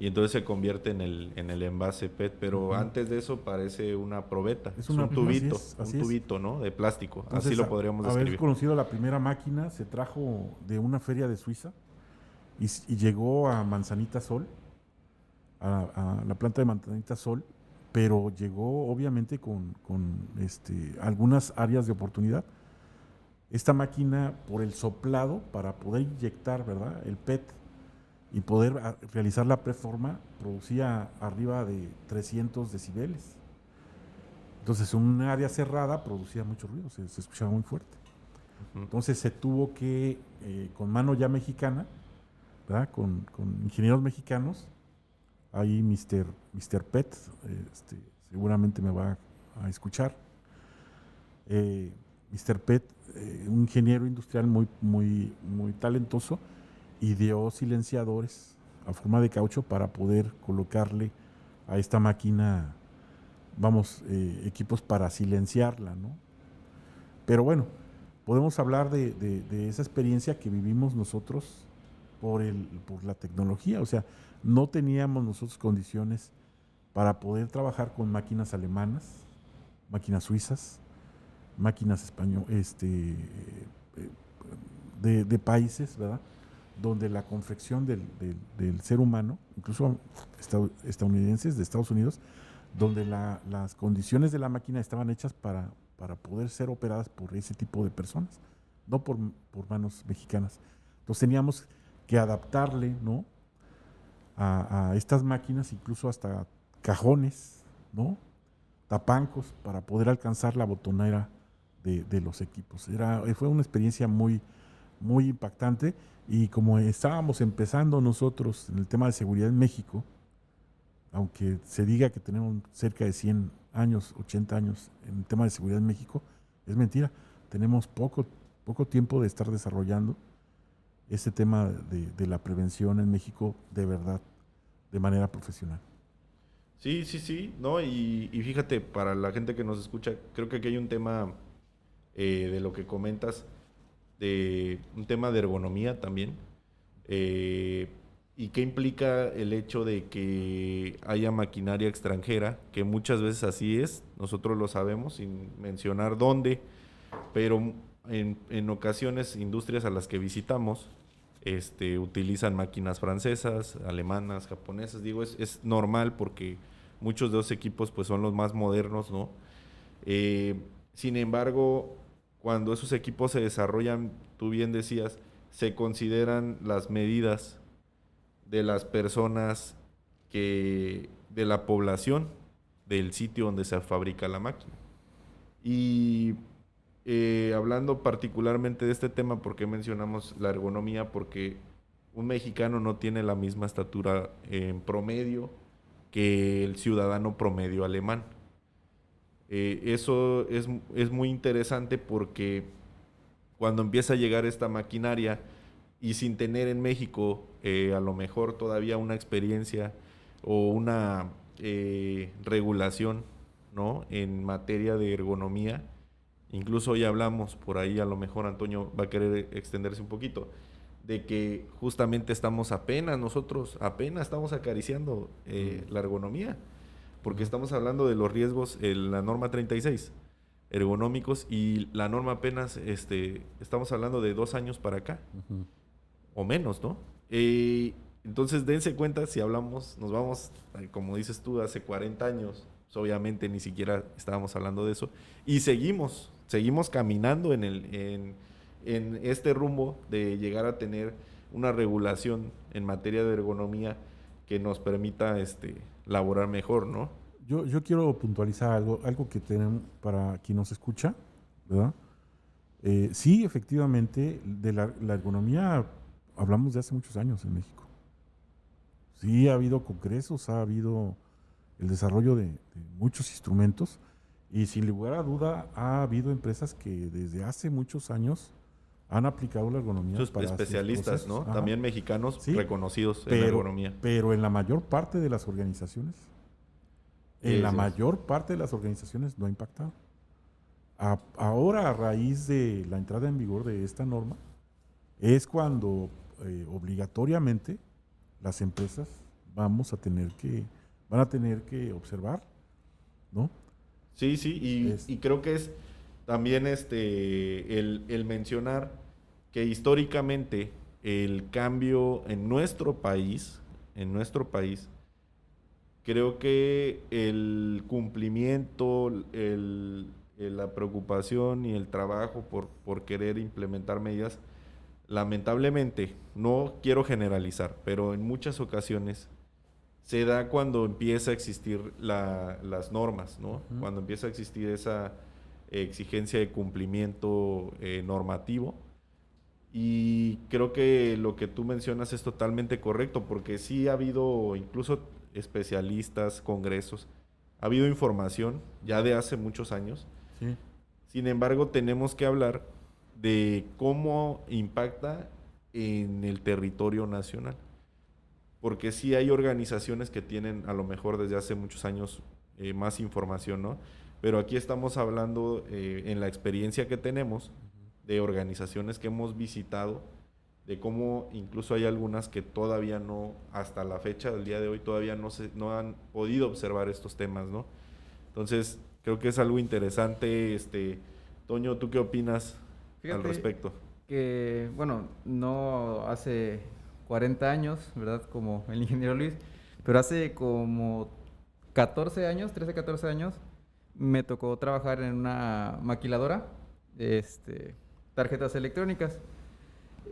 y entonces se convierte en el envase PET, pero antes de eso parece una probeta, es un tubito, así un tubito, ¿no?, de plástico. Entonces, así lo podríamos describir. Haber conocido la primera máquina se trajo de una feria de Suiza y llegó a Manzanita Sol, a la planta de Manzanita Sol, pero llegó obviamente con algunas áreas de oportunidad. esta máquina, por el soplado, para poder inyectar, ¿verdad?, el PET y poder realizar la preforma, producía arriba de 300 decibeles. Entonces, en un área cerrada producía mucho ruido, se escuchaba muy fuerte. Entonces, se tuvo que, con mano ya mexicana, ¿verdad?, con ingenieros mexicanos, ahí Mr. Pet, seguramente me va a escuchar. Mr. Pet, un ingeniero industrial muy talentoso, ideó silenciadores a forma de caucho para poder colocarle a esta máquina, equipos para silenciarla, ¿no? Pero bueno, podemos hablar de esa experiencia que vivimos nosotros por la tecnología. O sea, no teníamos nosotros condiciones para poder trabajar con máquinas alemanas, máquinas suizas, máquinas españolas, de países, ¿verdad?, donde la confección del ser humano, incluso estadounidenses, de Estados Unidos, donde las condiciones de la máquina estaban hechas para poder ser operadas por ese tipo de personas, no por manos mexicanas. Entonces teníamos que adaptarle, ¿no?, a estas máquinas, incluso hasta cajones, ¿no?, tapancos, para poder alcanzar la botonera de los equipos. Fue una experiencia muy impactante, y como estábamos empezando nosotros en el tema de seguridad en México, aunque se diga que tenemos cerca de 100 años, 80 años en el tema de seguridad en México, es mentira. Tenemos poco tiempo de estar desarrollando ese tema de la prevención en México de verdad, de manera profesional. Sí, ¿no? Y fíjate, para la gente que nos escucha, creo que aquí hay un tema de lo que comentas, de un tema de ergonomía también, y qué implica el hecho de que haya maquinaria extranjera, que muchas veces así es, nosotros lo sabemos, sin mencionar dónde, pero en ocasiones industrias a las que visitamos utilizan máquinas francesas, alemanas, japonesas. Digo, es normal porque muchos de los equipos pues son los más modernos, ¿no? Sin embargo, cuando esos equipos se desarrollan, tú bien decías, se consideran las medidas de las personas de la población del sitio donde se fabrica la máquina. Y hablando particularmente de este tema, ¿por qué mencionamos la ergonomía? Porque un mexicano no tiene la misma estatura en promedio que el ciudadano promedio alemán. Eso es muy interesante porque cuando empieza a llegar esta maquinaria y sin tener en México a lo mejor todavía una experiencia o una regulación, ¿no?, en materia de ergonomía, incluso hoy hablamos, por ahí a lo mejor Antonio va a querer extenderse un poquito, de que justamente nosotros apenas estamos acariciando la ergonomía, porque estamos hablando de los riesgos, la norma 36, ergonómicos, y la norma apenas, estamos hablando de 2 años para acá, o menos, ¿no? Entonces dense cuenta, si hablamos, nos vamos, como dices tú, hace 40 años, pues obviamente ni siquiera estábamos hablando de eso, y seguimos caminando en este rumbo de llegar a tener una regulación en materia de ergonomía que nos permita laborar mejor, ¿no? Yo quiero puntualizar algo que tenemos para quien nos escucha, ¿verdad? Sí, efectivamente, de la ergonomía hablamos de hace muchos años en México. Sí, ha habido congresos, ha habido el desarrollo de muchos instrumentos, y sin lugar a duda ha habido empresas que desde hace muchos años han aplicado la ergonomía. Muchos especialistas, ¿no? Ajá. También mexicanos, sí, reconocidos en la ergonomía. Pero en la mayor parte de las organizaciones, no ha impactado. Ahora, a raíz de la entrada en vigor de esta norma, es cuando obligatoriamente las empresas van a tener que observar, ¿no? Sí, y creo que es también el mencionar que históricamente el cambio en nuestro país, creo que el cumplimiento, la preocupación y el trabajo por querer implementar medidas, lamentablemente, no quiero generalizar, pero en muchas ocasiones se da cuando empieza a existir las normas, ¿no? Cuando empieza a existir esa exigencia de cumplimiento normativo. Y creo que lo que tú mencionas es totalmente correcto, porque sí ha habido incluso especialistas, congresos, ha habido información ya de hace muchos años. Sí. Sin embargo, tenemos que hablar de cómo impacta en el territorio nacional. Porque sí hay organizaciones que tienen a lo mejor desde hace muchos años más información, ¿no? Pero aquí estamos hablando en la experiencia que tenemos de organizaciones que hemos visitado, de cómo incluso hay algunas que todavía no, hasta la fecha del día de hoy, todavía no han podido observar estos temas, ¿no? Entonces, creo que es algo interesante. Toño, ¿tú qué opinas al respecto? Que, bueno, no hace 40 años, ¿verdad? Como el ingeniero Luis, pero hace como 14 años, 13, 14 años, me tocó trabajar en una maquiladora, tarjetas electrónicas.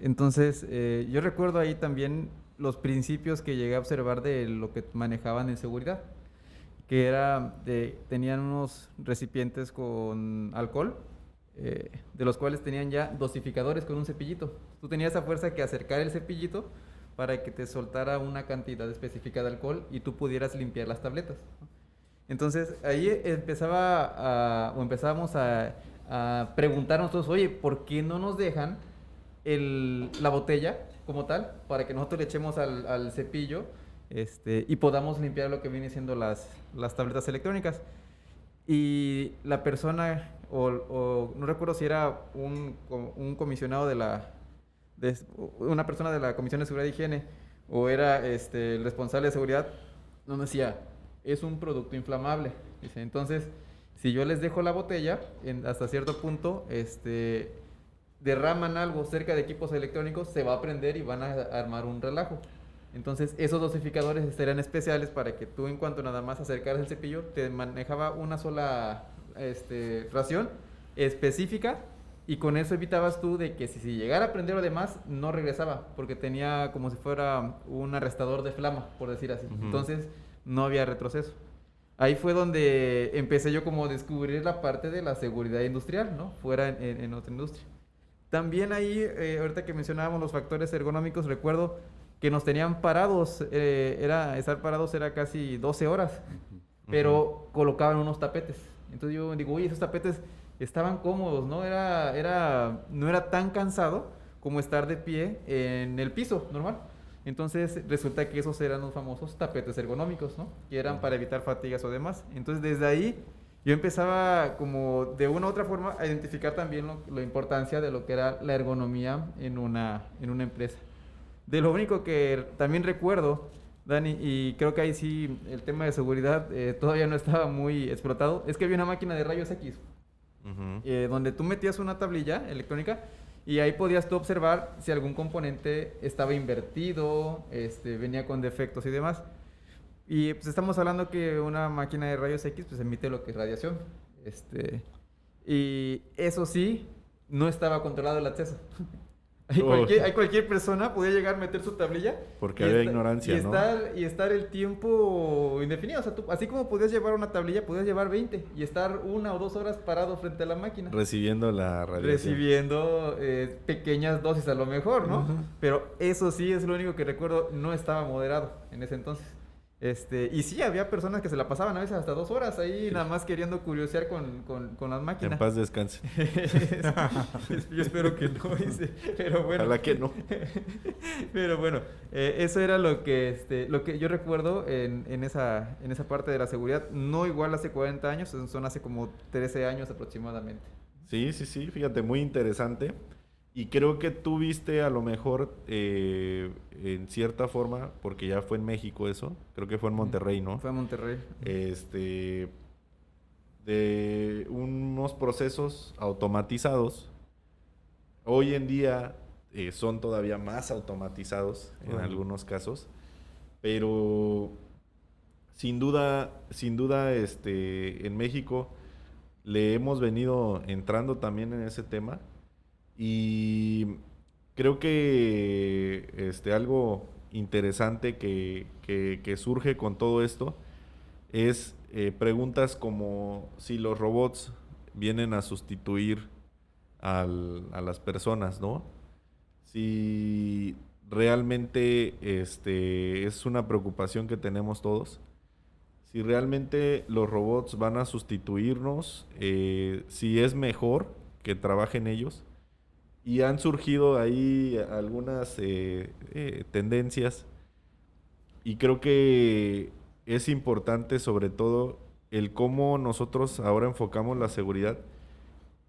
Entonces, yo recuerdo ahí también los principios que llegué a observar de lo que manejaban en seguridad, que tenían unos recipientes con alcohol, de los cuales tenían ya dosificadores con un cepillito. Tú tenías a fuerza que acercar el cepillito para que te soltara una cantidad específica de alcohol y tú pudieras limpiar las tabletas. Entonces ahí empezábamos a preguntarnos todos, oye, ¿por qué no nos dejan la botella como tal para que nosotros le echemos al cepillo y podamos limpiar lo que viene siendo las tabletas electrónicas? Y la persona, o no recuerdo si era un comisionado una persona de la Comisión de Seguridad y Higiene, o era el responsable de seguridad, nos decía, es un producto inflamable. Dice, entonces, si yo les dejo la botella, hasta cierto punto, derraman algo cerca de equipos electrónicos, se va a prender y van a armar un relajo. Entonces, esos dosificadores estarían especiales para que tú, en cuanto nada más acercaras el cepillo, te manejaba una sola ración específica, y con eso evitabas tú de que si llegara a prender o demás, no regresaba, porque tenía como si fuera un arrestador de flama, por decir así. Entonces, no había retroceso. Ahí fue donde empecé yo como a descubrir la parte de la seguridad industrial, ¿no? Fuera en otra industria. También ahí, ahorita que mencionábamos los factores ergonómicos, recuerdo que nos tenían parados, estar parados era casi 12 horas, pero colocaban unos tapetes. Entonces yo digo, oye, esos tapetes estaban cómodos, ¿no? No era tan cansado como estar de pie en el piso normal. Entonces resulta que esos eran los famosos tapetes ergonómicos, ¿no? Que eran para evitar fatigas o demás. Entonces desde ahí yo empezaba como de una u otra forma a identificar también la importancia de lo que era la ergonomía en una empresa. De lo único que también recuerdo, Dani, y creo que ahí sí el tema de seguridad todavía no estaba muy explotado, es que había una máquina de rayos X, donde tú metías una tablilla electrónica y ahí podías tú observar si algún componente estaba invertido, venía con defectos y demás. Y pues estamos hablando que una máquina de rayos X pues emite lo que es radiación. Y eso sí, no estaba controlado el acceso. Cualquier persona podía llegar a meter su tablilla. Porque había ignorancia, ¿no? Y estar el tiempo indefinido. O sea, tú, así como podías llevar una tablilla, podías llevar 20 y estar 1 o 2 horas parado frente a la máquina. Recibiendo la radiación. Recibiendo pequeñas dosis a lo mejor, ¿no? Pero eso sí es lo único que recuerdo, no estaba moderado en ese entonces. Y sí, había personas que se la pasaban a veces hasta 2 horas ahí, nada más queriendo curiosear con las máquinas. En paz descanse. Yo espero que no, pero bueno. Ojalá que no. Pero bueno, eso era lo que yo recuerdo en esa parte de la seguridad. No igual hace 40 años, son hace como 13 años aproximadamente. Sí, fíjate, muy interesante. Y creo que tú viste a lo mejor, en cierta forma, porque ya fue en México eso, creo que fue en Monterrey, ¿no? Fue en Monterrey. De unos procesos automatizados. Hoy en día son todavía más automatizados en algunos casos, pero sin duda, en México le hemos venido entrando también en ese tema y creo que algo interesante que surge con todo esto es preguntas como si los robots vienen a sustituir a las personas, ¿no? Si realmente es una preocupación que tenemos todos. Si realmente los robots van a sustituirnos, si es mejor que trabajen ellos. Y han surgido ahí algunas tendencias y creo que es importante sobre todo el cómo nosotros ahora enfocamos la seguridad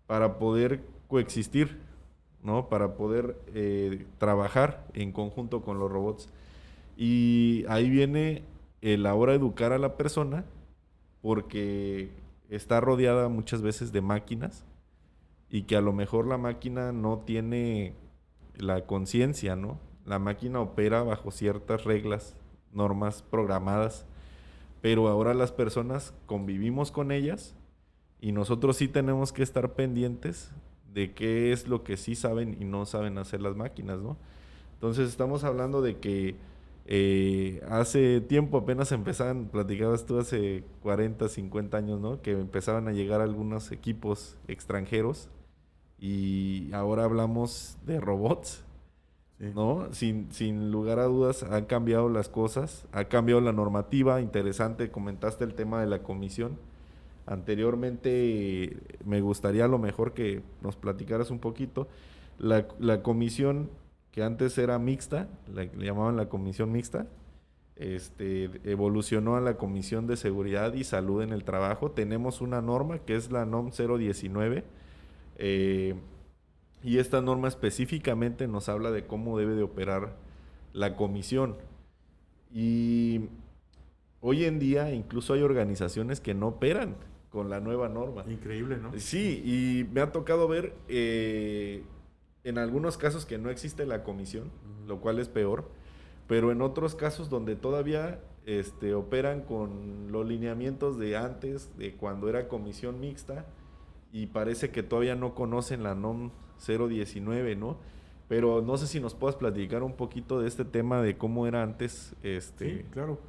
para poder coexistir, ¿no? Para poder trabajar en conjunto con los robots. Y ahí viene el ahora educar a la persona porque está rodeada muchas veces de máquinas y que a lo mejor la máquina no tiene la conciencia, ¿no? La máquina opera bajo ciertas reglas, normas programadas, pero ahora las personas convivimos con ellas y nosotros sí tenemos que estar pendientes de qué es lo que sí saben y no saben hacer las máquinas, ¿no? Entonces estamos hablando de que hace tiempo apenas empezaban, platicabas tú hace 40, 50 años, ¿no? Que empezaban a llegar algunos equipos extranjeros y ahora hablamos de robots, Sí. ¿no? Sin lugar a dudas han cambiado las cosas, ha cambiado la normativa, interesante, comentaste el tema de la comisión. Anteriormente me gustaría a lo mejor que nos platicaras un poquito. La comisión que antes era mixta, le llamaban la comisión mixta, evolucionó a la Comisión de Seguridad y Salud en el Trabajo. Tenemos una norma que es la NOM 019, y esta norma específicamente nos habla de cómo debe de operar la comisión. Y hoy en día incluso hay organizaciones que no operan con la nueva norma. Increíble, ¿no? Sí, y me ha tocado ver en algunos casos que no existe la comisión, lo cual es peor, pero en otros casos donde todavía operan con los lineamientos de antes, de cuando era comisión mixta, y parece que todavía no conocen la NOM 019, ¿no? Pero no sé si nos puedas platicar un poquito de este tema de cómo era antes. Sí, claro.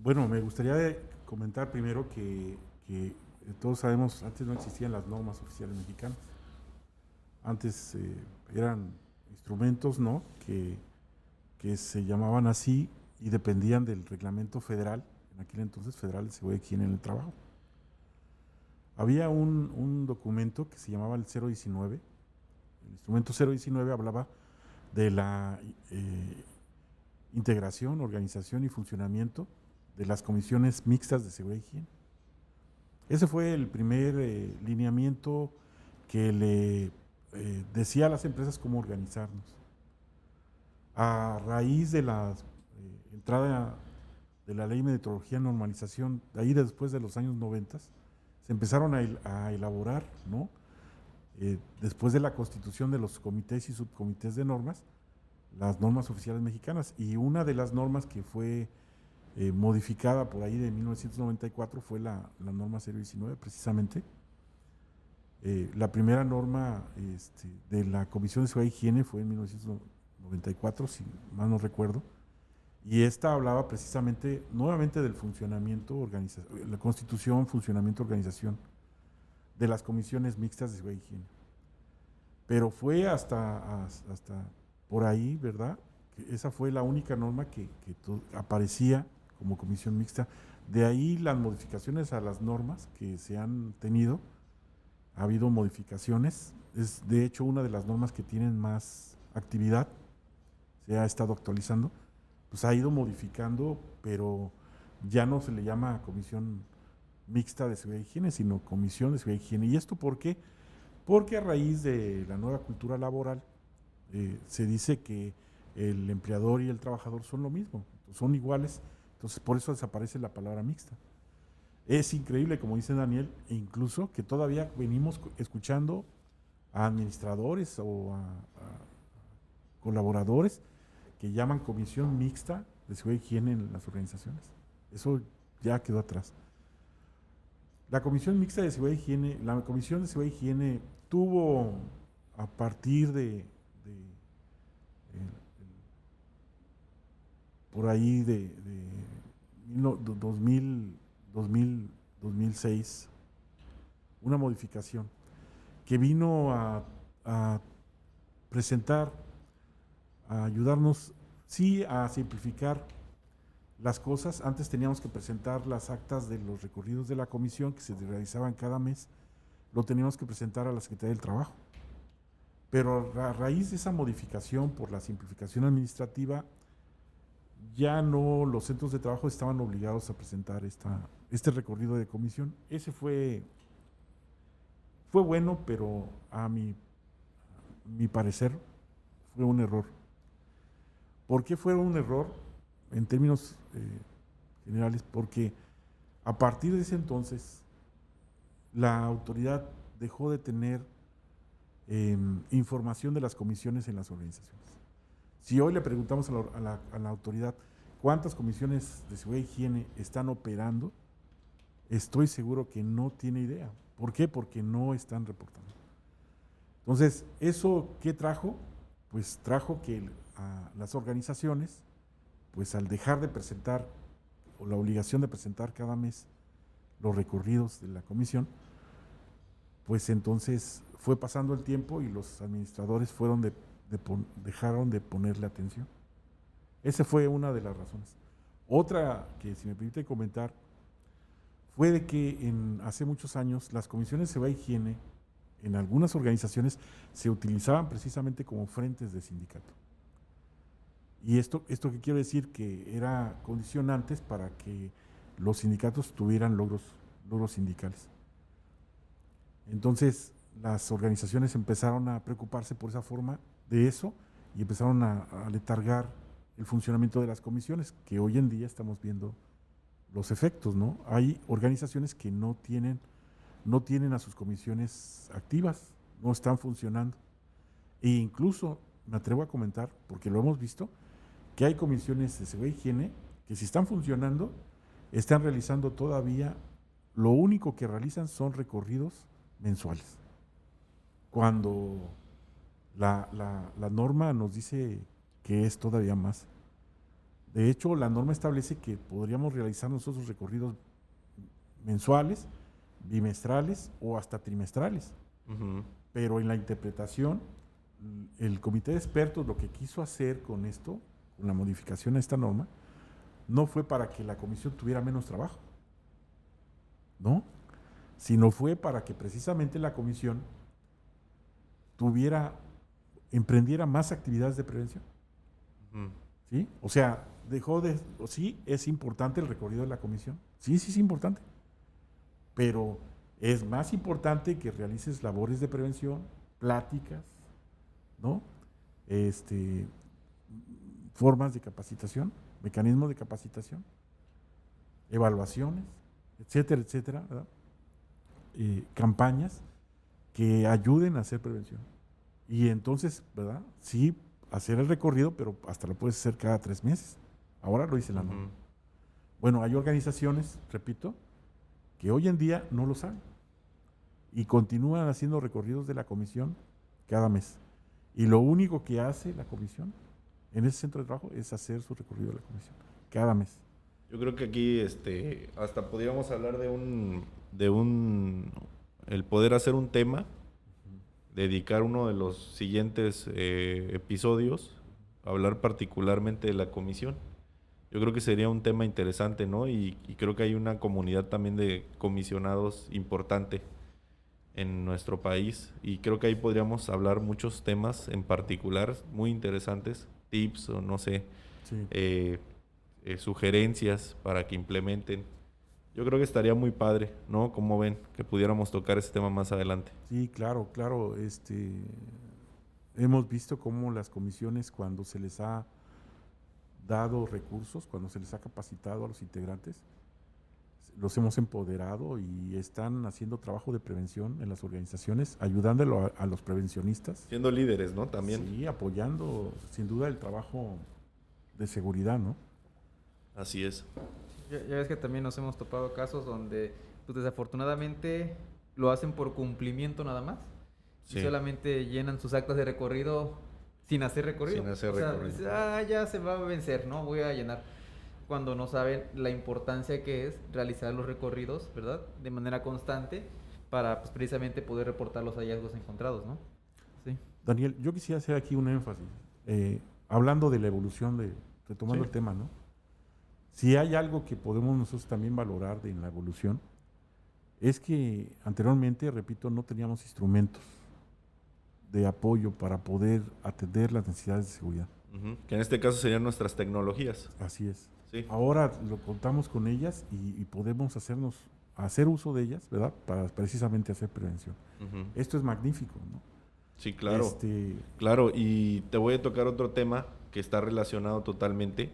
Bueno, me gustaría comentar primero que todos sabemos, antes no existían las normas oficiales mexicanas. Antes eran instrumentos, ¿no? Que se llamaban así y dependían del reglamento federal, en aquel entonces Federal de Seguridad y Higiene en el Trabajo. Había un documento que se llamaba el 019. El instrumento 019 hablaba de la integración, organización y funcionamiento de las comisiones mixtas de seguridad y higiene. Ese fue el primer lineamiento que le decía a las empresas cómo organizarnos. A raíz de la entrada de la ley de metodología y normalización, de ahí después de los años 90, se empezaron a elaborar, ¿no? Después de la constitución de los comités y subcomités de normas, las normas oficiales mexicanas. Y una de las normas que fue modificada por ahí de 1994 fue la norma 019, precisamente. La primera norma de la Comisión de Seguridad y Higiene fue en 1994, si mal no recuerdo. Y esta hablaba precisamente, nuevamente, del funcionamiento, la constitución, funcionamiento, organización de las comisiones mixtas de seguridad y higiene. Pero fue hasta por ahí, ¿verdad? Que esa fue la única norma que aparecía como comisión mixta. De ahí las modificaciones a las normas que se han tenido. Ha habido modificaciones. Es de hecho una de las normas que tienen más actividad. Se ha estado actualizando. Pues ha ido modificando, pero ya no se le llama comisión mixta de seguridad y higiene, sino comisión de seguridad y higiene. ¿Y esto por qué? Porque a raíz de la nueva cultura laboral se dice que el empleador y el trabajador son lo mismo, son iguales, entonces por eso desaparece la palabra mixta. Es increíble, como dice Daniel, incluso que todavía venimos escuchando a administradores o a colaboradores que llaman comisión mixta de seguridad y higiene en las organizaciones. Eso ya quedó atrás. La Comisión Mixta de Seguridad e Higiene, la Comisión de Seguridad e Higiene tuvo a partir por ahí de 2006, una modificación que vino a presentar, a ayudarnos, sí, a simplificar las cosas. Antes teníamos que presentar las actas de los recorridos de la comisión que se realizaban cada mes, lo teníamos que presentar a la Secretaría del Trabajo. Pero a raíz de esa modificación por la simplificación administrativa, ya no los centros de trabajo estaban obligados a presentar este recorrido de comisión. Ese fue bueno, pero a mi parecer fue un error. ¿Por qué fue un error? En términos generales, porque a partir de ese entonces la autoridad dejó de tener información de las comisiones en las organizaciones. Si hoy le preguntamos a la autoridad cuántas comisiones de seguridad e higiene están operando, estoy seguro que no tiene idea. ¿Por qué? Porque no están reportando. Entonces, ¿eso qué trajo? Pues trajo que a las organizaciones, pues al dejar de presentar, o la obligación de presentar cada mes los recorridos de la comisión, pues entonces fue pasando el tiempo y los administradores dejaron de ponerle atención. Esa fue una de las razones. Otra que, si me permite comentar, fue de que hace muchos años las comisiones de seguridad e higiene en algunas organizaciones se utilizaban precisamente como frentes de sindicato. Y esto que quiero decir, que era condicionantes para que los sindicatos tuvieran logros sindicales. Entonces, las organizaciones empezaron a preocuparse por esa forma de eso y empezaron a letargar el funcionamiento de las comisiones, que hoy en día estamos viendo los efectos, ¿no? Hay organizaciones que no tienen a sus comisiones activas, no están funcionando. E incluso, me atrevo a comentar, porque lo hemos visto, que hay comisiones de seguridad e higiene que, si están funcionando, están realizando todavía, lo único que realizan son recorridos mensuales. Cuando la norma nos dice que es todavía más. De hecho, la norma establece que podríamos realizar nosotros recorridos mensuales, bimestrales o hasta trimestrales. Uh-huh. Pero en la interpretación, el comité de expertos lo que quiso hacer con esto, con la modificación a esta norma, no fue para que la comisión tuviera menos trabajo, ¿no? Sino fue para que precisamente la comisión emprendiera más actividades de prevención. Uh-huh. ¿Sí? O sea, sí, es importante el recorrido de la comisión, sí es importante, pero es más importante que realices labores de prevención, pláticas, ¿no? Formas de capacitación, mecanismos de capacitación, evaluaciones, etcétera, etcétera, ¿verdad? Campañas que ayuden a hacer prevención. Y entonces, ¿verdad? Sí, hacer el recorrido, pero hasta lo puedes hacer cada 3 meses. Ahora lo dice la norma. Uh-huh. Bueno, hay organizaciones, repito, que hoy en día no lo saben y continúan haciendo recorridos de la comisión cada mes. Y lo único que hace la comisión en ese centro de trabajo es hacer su recorrido de la comisión cada mes. Yo creo que aquí hasta podríamos hablar el poder hacer un tema, dedicar uno de los siguientes episodios a hablar particularmente de la comisión. Yo creo que sería un tema interesante, ¿no? Y creo que hay una comunidad también de comisionados importante en nuestro país, y creo que ahí podríamos hablar muchos temas en particular muy interesantes, tips o no sé, sí. Sugerencias para que implementen. Yo creo que estaría muy padre, ¿no? Como ven, que pudiéramos tocar ese tema más adelante. Sí, claro. Hemos visto cómo las comisiones, cuando se les ha dado recursos, cuando se les ha capacitado a los integrantes, los hemos empoderado y están haciendo trabajo de prevención en las organizaciones, ayudándolo a los prevencionistas. Siendo líderes, ¿no? También. Sí, apoyando sin duda el trabajo de seguridad, ¿no? Así es. Ya ves que también nos hemos topado casos donde pues desafortunadamente lo hacen por cumplimiento nada más. Sí. Y solamente llenan sus actas de recorrido sin hacer recorrido. Sin hacer O sea, recorrido. dices, ya se va a vencer, ¿no? Voy a llenar. Cuando no saben la importancia que es realizar los recorridos, ¿verdad? De manera constante para pues, precisamente poder reportar los hallazgos encontrados, ¿no? Sí. Daniel, yo quisiera hacer aquí un énfasis, hablando de la evolución, retomando Sí. el tema, ¿no? Si hay algo que podemos nosotros también valorar en la evolución, es que anteriormente, repito, no teníamos instrumentos de apoyo para poder atender las necesidades de seguridad. Ujú. Que en este caso serían nuestras tecnologías. Así es. Sí. Ahora lo contamos con ellas y podemos hacer uso de ellas, ¿verdad? Para precisamente hacer prevención. Ujú. Esto es magnífico, ¿no? Sí, claro. Este, Claro, y te voy a tocar otro tema que está relacionado totalmente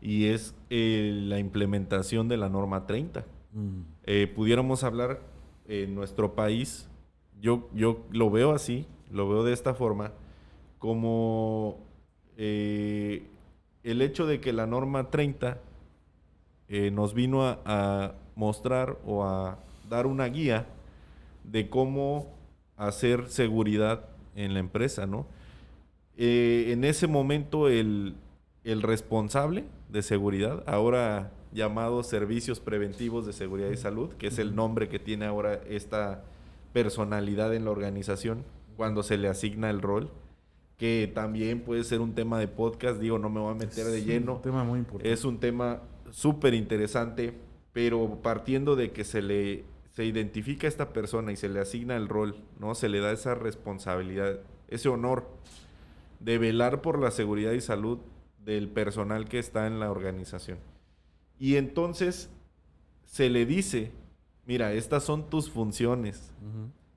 y es la implementación de la norma 30. Pudiéramos hablar en nuestro país, yo lo veo así, lo veo de esta forma, como el hecho de que la norma 30 nos vino a mostrar o a dar una guía de cómo hacer seguridad en la empresa, ¿no? En ese momento el responsable de seguridad, ahora llamado Servicios Preventivos de Seguridad y Salud, que es el nombre que tiene ahora esta personalidad en la organización cuando se le asigna el rol, que también puede ser un tema de podcast, digo, no me voy a meter de lleno. Es un tema muy importante. Es un tema súper interesante, pero partiendo de que se identifica a esta persona y se le asigna el rol, ¿no? Se le da esa responsabilidad, ese honor de velar por la seguridad y salud del personal que está en la organización. Y entonces se le dice, mira, estas son tus funciones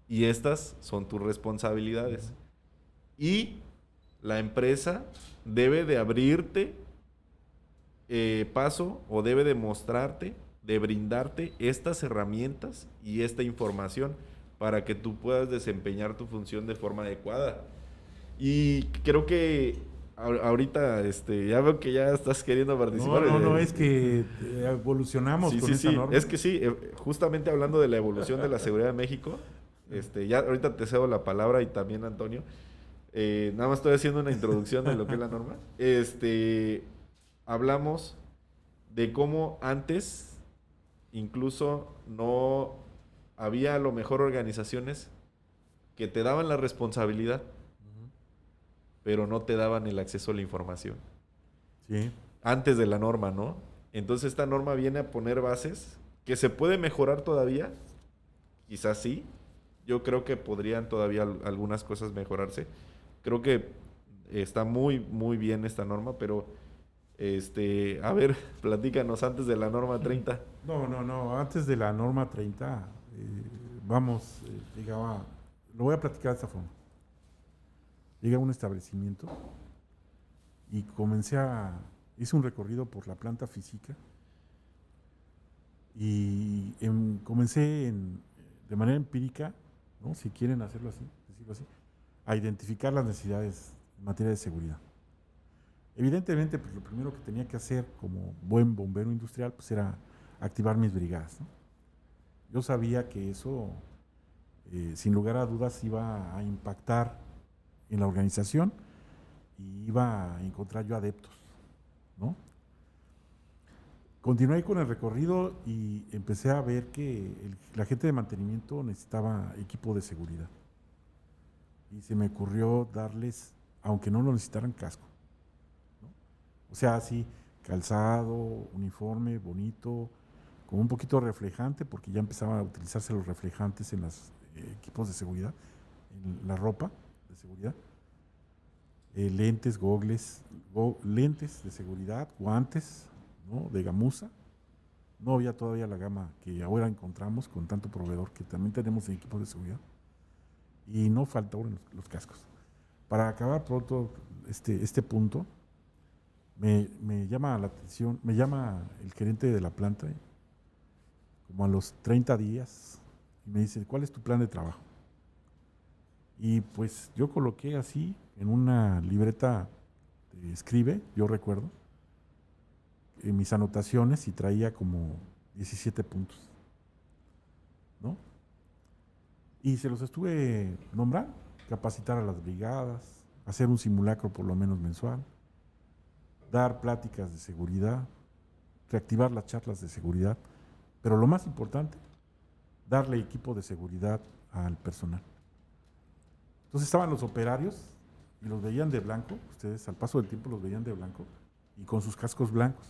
y estas son tus responsabilidades. Y la empresa debe de abrirte paso o debe de mostrarte, de brindarte estas herramientas y esta información para que tú puedas desempeñar tu función de forma adecuada. Y creo que ahorita ya veo que ya estás queriendo participar. No, es que evolucionamos Sí, con sí, esa sí. norma. Es que sí, justamente hablando de la evolución de la seguridad de México, ya ahorita te cedo la palabra y también Antonio. Nada más estoy haciendo una introducción de lo que es la norma. Hablamos de cómo antes incluso no había a lo mejor organizaciones que te daban la responsabilidad, pero no te daban el acceso a la información. Sí. Antes de la norma, ¿no? Entonces esta norma viene a poner bases que se puede mejorar todavía, quizás sí. Yo creo que podrían todavía algunas cosas mejorarse. Creo que está muy, muy bien esta norma, pero a ver, platícanos antes de la norma 30. No, antes de la norma 30, llegaba, lo voy a platicar de esta forma. Llegué a un establecimiento y hice un recorrido por la planta física y comencé de manera empírica, ¿no? Si quieren decirlo así, a identificar las necesidades en materia de seguridad. Evidentemente, pues, lo primero que tenía que hacer como buen bombero industrial pues, era activar mis brigadas, ¿no? Yo sabía que eso, sin lugar a dudas, iba a impactar en la organización y iba a encontrar yo adeptos, ¿no? Continué con el recorrido y empecé a ver que la gente de mantenimiento necesitaba equipo de seguridad. Y se me ocurrió darles, aunque no lo necesitaran, casco, ¿no? O sea, así, calzado, uniforme, bonito, con un poquito reflejante, porque ya empezaban a utilizarse los reflejantes en los equipos de seguridad, en la ropa de seguridad. Lentes, lentes de seguridad, guantes, ¿no? De gamuza. No había todavía la gama que ahora encontramos con tanto proveedor que también tenemos en equipos de seguridad. Y no faltaron los cascos. Para acabar pronto este punto, me llama la atención, me llama el gerente de la planta, como a los 30 días, y me dice, ¿cuál es tu plan de trabajo? Y pues yo coloqué así, en una libreta de escribe, yo recuerdo, en mis anotaciones y traía como 17 puntos. ¿no? Y se los estuve nombrando, capacitar a las brigadas, hacer un simulacro por lo menos mensual, dar pláticas de seguridad, reactivar las charlas de seguridad, pero lo más importante, darle equipo de seguridad al personal. Entonces estaban los operarios y los veían de blanco, ustedes al paso del tiempo los veían de blanco y con sus cascos blancos.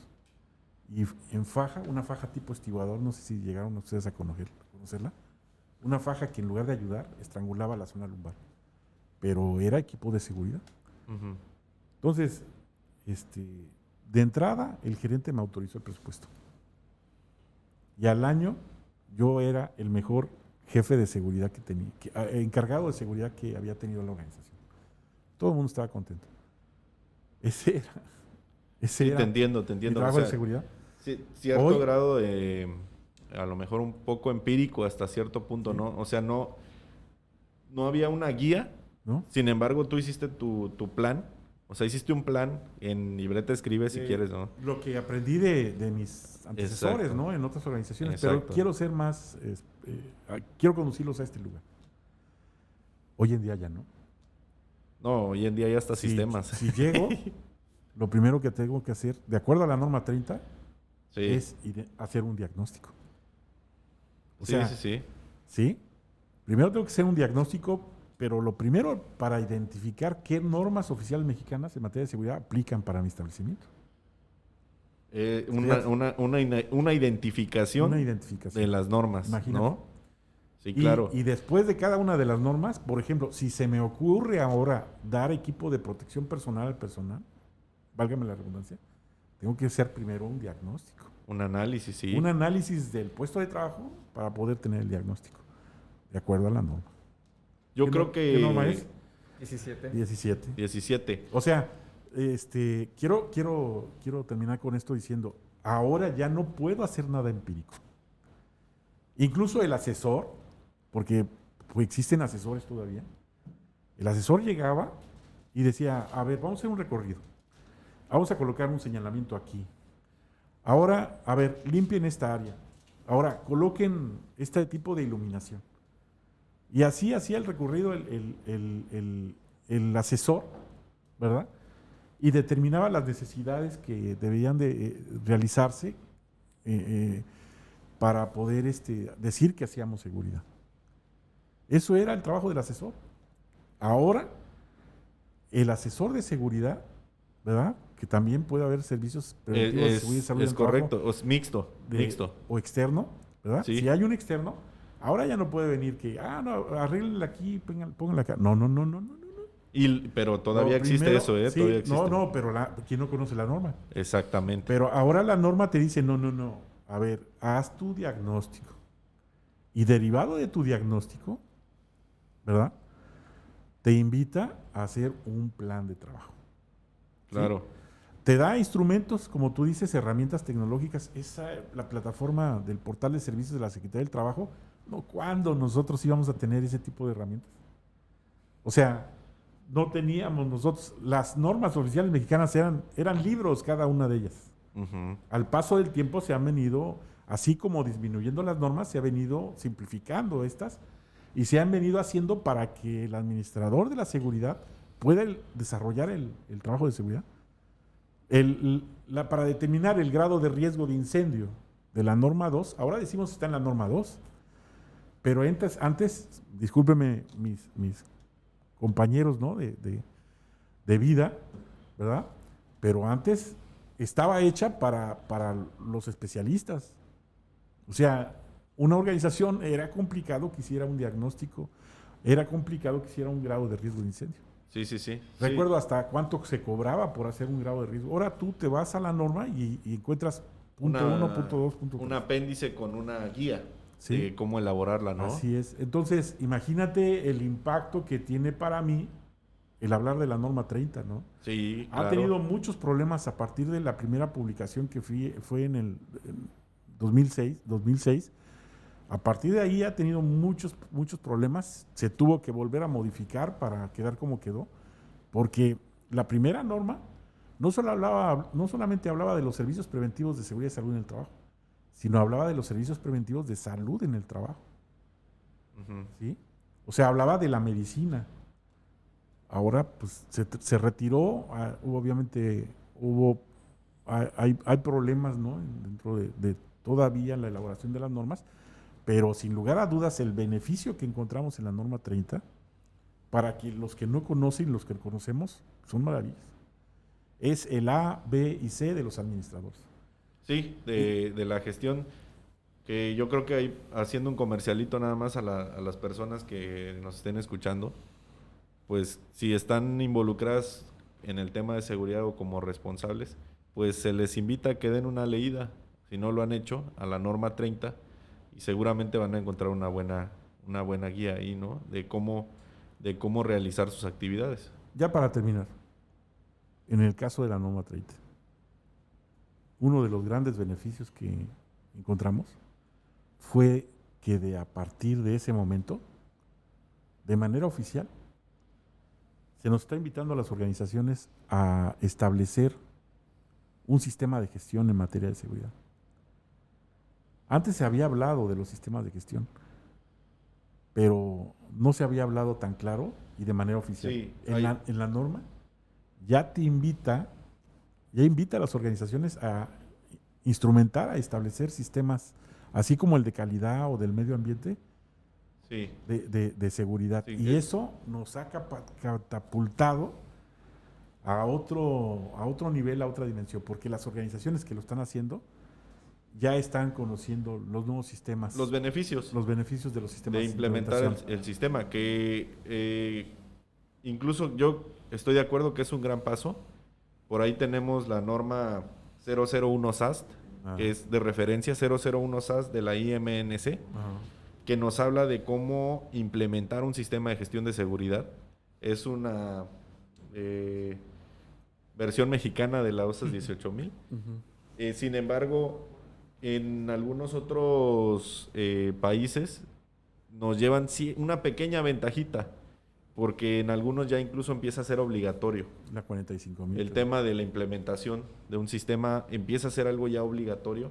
Y en faja, una faja tipo estibador, no sé si llegaron ustedes a conocerla, una faja que en lugar de ayudar, estrangulaba la zona lumbar. Pero era equipo de seguridad. Ujú. Entonces, de entrada, el gerente me autorizó el presupuesto. Y al año, yo era el mejor jefe de seguridad que tenía, encargado de seguridad que había tenido la organización. Todo el mundo estaba contento. Ese Sí, era te entiendo. mi O trabajo sea, de seguridad. cierto Hoy- grado de, a lo mejor un poco empírico hasta cierto punto, Sí. ¿no? O sea, no había una guía, ¿No? sin embargo, tú hiciste tu plan. O sea, hiciste un plan, en libreta escribes si quieres, ¿no? Lo que aprendí de mis antecesores, Exacto. ¿no? En otras organizaciones, Exacto. pero quiero ser más, quiero conducirlos a este lugar. Hoy en día ya no. No, hoy en día ya hasta Si- sistemas. Si llego, lo primero que tengo que hacer, de acuerdo a la norma 30, Sí, es hacer un diagnóstico. O sí, sea, sí. ¿sí? Primero tengo que hacer un diagnóstico, pero lo primero para identificar qué normas oficiales mexicanas en materia de seguridad aplican para mi establecimiento. Una identificación Una identificación. de las normas, Imagínate. ¿no? Sí, claro. Y después de cada una de las normas, por ejemplo, si se me ocurre ahora dar equipo de protección personal al personal, válgame la redundancia, tengo que hacer primero un diagnóstico. Un análisis, sí. Un análisis del puesto de trabajo para poder tener el diagnóstico, de acuerdo a la norma. Yo ¿Qué creo no- que... ¿Qué norma es? 17. 17. 17. O sea, quiero terminar con esto diciendo, ahora ya no puedo hacer nada empírico. Incluso el asesor, porque pues, existen asesores todavía, el asesor llegaba y decía, a ver, vamos a hacer un recorrido. Vamos a colocar un señalamiento aquí. Ahora, a ver, limpien esta área. Ahora, coloquen este tipo de iluminación. Y así hacía el recorrido el asesor, ¿verdad? Y determinaba las necesidades que debían de realizarse para poder decir que hacíamos seguridad. Eso era el trabajo del asesor. Ahora, el asesor de seguridad, ¿verdad? Que también puede haber servicios preventivos de seguridad y salud en Es el trabajo correcto, es mixto, mixto. o externo, ¿verdad? Sí. Si hay un externo, ahora ya no puede venir que, no, arréglenla aquí, pónganla acá. No. Pero todavía Lo existe primero- eso, ¿eh? sí, Todavía existe. no, pero ¿quién no conoce la norma? Exactamente. Pero ahora la norma te dice, no. A ver, haz tu diagnóstico. Y derivado de tu diagnóstico, ¿verdad? Te invita a hacer un plan de trabajo. Claro. Te da instrumentos, como tú dices, herramientas tecnológicas. La plataforma del portal de servicios de la Secretaría del Trabajo, no, ¿cuándo nosotros íbamos a tener ese tipo de herramientas? O sea, no teníamos nosotros, las normas oficiales mexicanas eran libros cada una de ellas. Ujú. Al paso del tiempo se han venido, así como disminuyendo las normas, se ha venido simplificando estas y se han venido haciendo para que el administrador de la seguridad pueda desarrollar el trabajo de seguridad. Para determinar el grado de riesgo de incendio de la norma 2, ahora decimos que está en la norma 2, pero antes discúlpeme mis compañeros, ¿no? de vida, ¿verdad? Pero antes estaba hecha para los especialistas. O sea, una organización era complicado que hiciera un diagnóstico, era complicado que hiciera un grado de riesgo de incendio. Sí. Recuerdo hasta cuánto se cobraba por hacer un grado de riesgo. Ahora tú te vas a la norma y encuentras punto 1, punto 2, punto 3. Un apéndice con una guía Sí. de cómo elaborarla, ¿no? Así es. Entonces, imagínate el impacto que tiene para mí el hablar de la norma 30, ¿no? Sí, claro. Ha tenido muchos problemas a partir de la primera publicación que fue en 2006. A partir de ahí ha tenido muchos problemas. Se tuvo que volver a modificar para quedar como quedó, porque la primera norma no solamente hablaba de los servicios preventivos de seguridad y salud en el trabajo, sino hablaba de los servicios preventivos de salud en el trabajo. Ujú. ¿sí? O sea, hablaba de la medicina. Ahora, pues, se retiró, obviamente hay problemas, ¿no? Dentro de todavía la elaboración de las normas, pero sin lugar a dudas el beneficio que encontramos en la norma 30, para que los que no conocen, los que conocemos, son maravillas. Es el A, B y C de los administradores. Sí, de la gestión, que yo creo que hay, haciendo un comercialito nada más a las personas que nos estén escuchando, pues si están involucradas en el tema de seguridad o como responsables, pues se les invita a que den una leída, si no lo han hecho, a la norma 30 y seguramente van a encontrar una buena guía ahí, ¿no? De cómo realizar sus actividades. Ya para terminar, en el caso de la norma 30, uno de los grandes beneficios que encontramos fue que a partir de ese momento, de manera oficial, se nos está invitando a las organizaciones a establecer un sistema de gestión en materia de seguridad. Antes se había hablado de los sistemas de gestión, pero no se había hablado tan claro y de manera oficial. Sí, En la norma ya invita a las organizaciones a instrumentar, a establecer sistemas, así como el de calidad o del medio ambiente, sí. de seguridad. Sí, y eso nos ha catapultado a otro nivel, a otra dimensión, porque las organizaciones que lo están haciendo ya están conociendo los nuevos sistemas. Los beneficios De los sistemas de implementar el sistema, que incluso yo estoy de acuerdo que es un gran paso. Por ahí tenemos la norma 001 SAST, que es de referencia 001 SAST de la IMNC, que nos habla de cómo implementar un sistema de gestión de seguridad. Es una versión mexicana de la OSAS 18000. Sin embargo, en algunos otros países nos llevan una pequeña ventajita, porque en algunos ya incluso empieza a ser obligatorio. La 45,000. El tema de la implementación de un sistema empieza a ser algo ya obligatorio.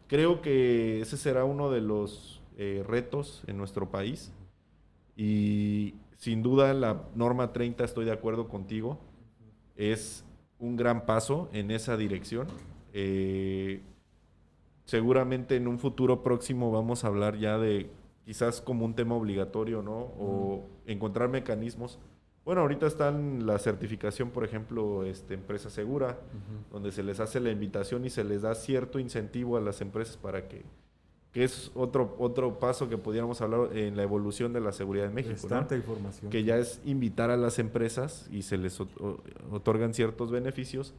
Creo que ese será uno de los retos en nuestro país. Y sin duda la norma 30, estoy de acuerdo contigo, es un gran paso en esa dirección. Seguramente en un futuro próximo vamos a hablar ya de quizás como un tema obligatorio, ¿no? O encontrar mecanismos. Bueno, ahorita están la certificación, por ejemplo, Empresa Segura, donde se les hace la invitación y se les da cierto incentivo a las empresas para que es otro paso que pudiéramos hablar en la evolución de la seguridad en México, Es tanta información. Que ya es invitar a las empresas y se les otorgan ciertos beneficios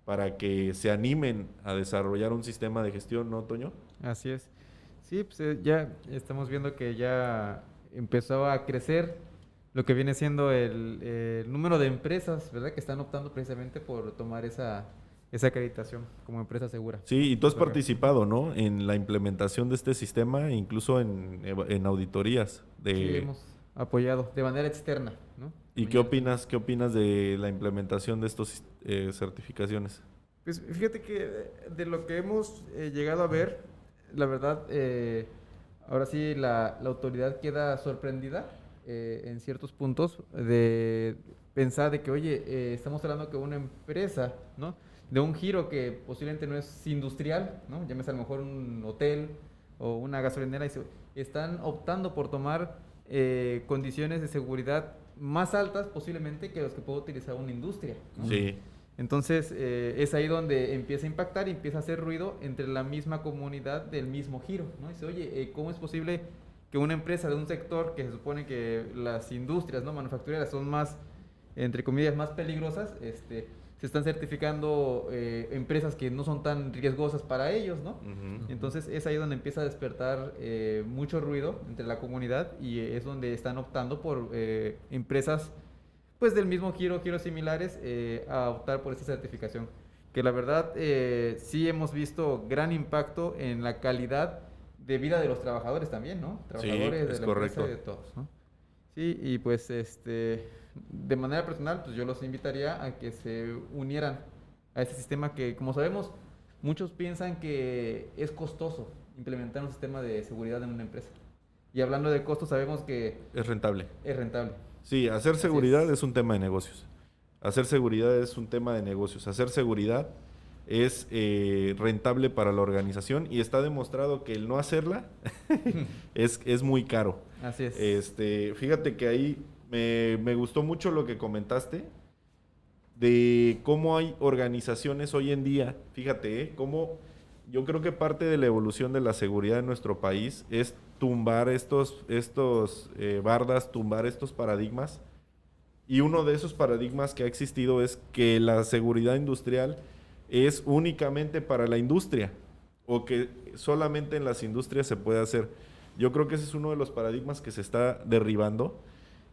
para que se animen a desarrollar un sistema de gestión, ¿no, Toño? Así es. Sí, pues ya estamos viendo que ya empezó a crecer lo que viene siendo el número de empresas, ¿verdad? Que están optando precisamente por tomar esa acreditación como empresa segura. Sí, y tú has participado, ¿no? En la implementación de este sistema, incluso en auditorías. Sí, hemos apoyado de manera externa, ¿no? ¿Y qué opinas de la implementación de estas certificaciones? Pues fíjate que de lo que hemos llegado a ver, la verdad, ahora sí la autoridad queda sorprendida en ciertos puntos de pensar de que, oye, estamos hablando que una empresa, ¿no? De un giro que posiblemente no es industrial, ¿no? Llámese a lo mejor un hotel o una gasolinera, y están optando por tomar condiciones de seguridad más altas posiblemente que los que puede utilizar una industria, ¿no? Sí. Entonces, es ahí donde empieza a impactar y empieza a hacer ruido entre la misma comunidad del mismo giro, ¿no? Dice, oye, ¿cómo es posible que una empresa de un sector que se supone que las industrias, ¿no?, manufactureras son más, entre comillas, más peligrosas, se están certificando empresas que no son tan riesgosas para ellos, ¿no? Entonces, es ahí donde empieza a despertar mucho ruido entre la comunidad y es donde están optando por empresas pues del mismo giros similares a optar por esta certificación. Que la verdad sí hemos visto gran impacto en la calidad de vida de los trabajadores también, ¿no? Trabajadores sí, es de la correcto. empresa y de todos, ¿no? Sí, y pues de manera personal, pues yo los invitaría a que se unieran a este sistema que, como sabemos, muchos piensan que es costoso implementar un sistema de seguridad en una empresa. Y hablando de costos, sabemos que Es rentable. es rentable. Sí, hacer Así seguridad es. es un tema de negocios. Hacer seguridad es un tema de negocios. Hacer seguridad es rentable para la organización y está demostrado que el no hacerla es muy caro. Así es. Fíjate que ahí me gustó mucho lo que comentaste de cómo hay organizaciones hoy en día. Fíjate, cómo yo creo que parte de la evolución de la seguridad en nuestro país es tumbar estos bardas, tumbar estos paradigmas. Y uno de esos paradigmas que ha existido es que la seguridad industrial es únicamente para la industria o que solamente en las industrias se puede hacer. Yo creo que ese es uno de los paradigmas que se está derribando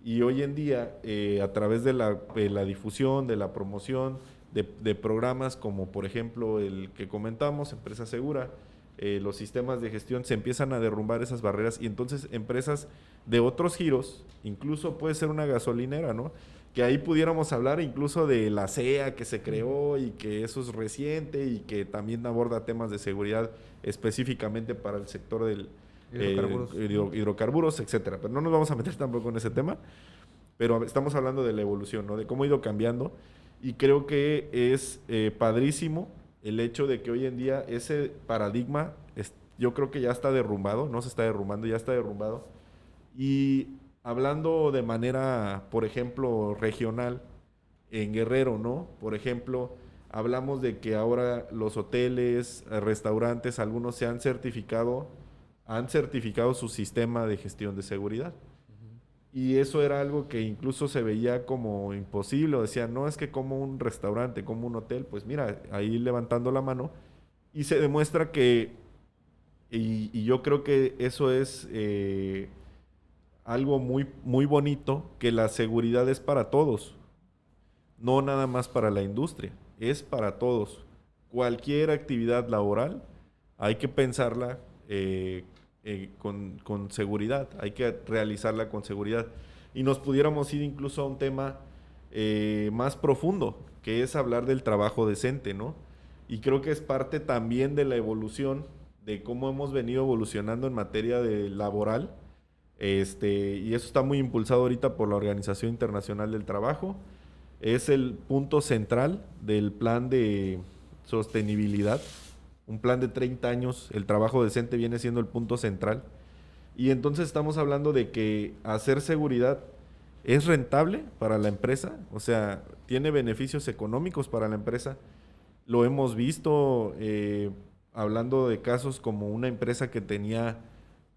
y hoy en día a través de la difusión, de la promoción, de programas como por ejemplo el que comentamos, Empresa Segura, los sistemas de gestión, se empiezan a derrumbar esas barreras y entonces empresas de otros giros, incluso puede ser una gasolinera, ¿no? Que ahí pudiéramos hablar incluso de la CEA que se creó y que eso es reciente y que también aborda temas de seguridad específicamente para el sector del Hidrocarburos. hidrocarburos, etcétera. Pero no nos vamos a meter tampoco en ese tema, pero estamos hablando de la evolución, ¿no? De cómo ha ido cambiando y creo que es padrísimo el hecho de que hoy en día ese paradigma yo creo que ya está derrumbado, no se está derrumbando, ya está derrumbado. Y hablando de manera, por ejemplo, regional, en Guerrero, ¿no? Por ejemplo, hablamos de que ahora los hoteles, restaurantes, algunos se han certificado su sistema de gestión de seguridad. Y eso era algo que incluso se veía como imposible. O decían, no, es que como un restaurante, como un hotel, pues mira, ahí levantando la mano. Y se demuestra que, y yo creo que eso es algo muy, muy bonito, que la seguridad es para todos. No nada más para la industria, es para todos. Cualquier actividad laboral hay que pensarla con seguridad, hay que realizarla con seguridad. Y nos pudiéramos ir incluso a un tema más profundo, que es hablar del trabajo decente, ¿no? Y creo que es parte también de la evolución, de cómo hemos venido evolucionando en materia de laboral, y eso está muy impulsado ahorita por la Organización Internacional del Trabajo. Es el punto central del plan de sostenibilidad, un plan de 30 años, el trabajo decente viene siendo el punto central. Y entonces estamos hablando de que hacer seguridad es rentable para la empresa, o sea, tiene beneficios económicos para la empresa. Lo hemos visto hablando de casos como una empresa que tenía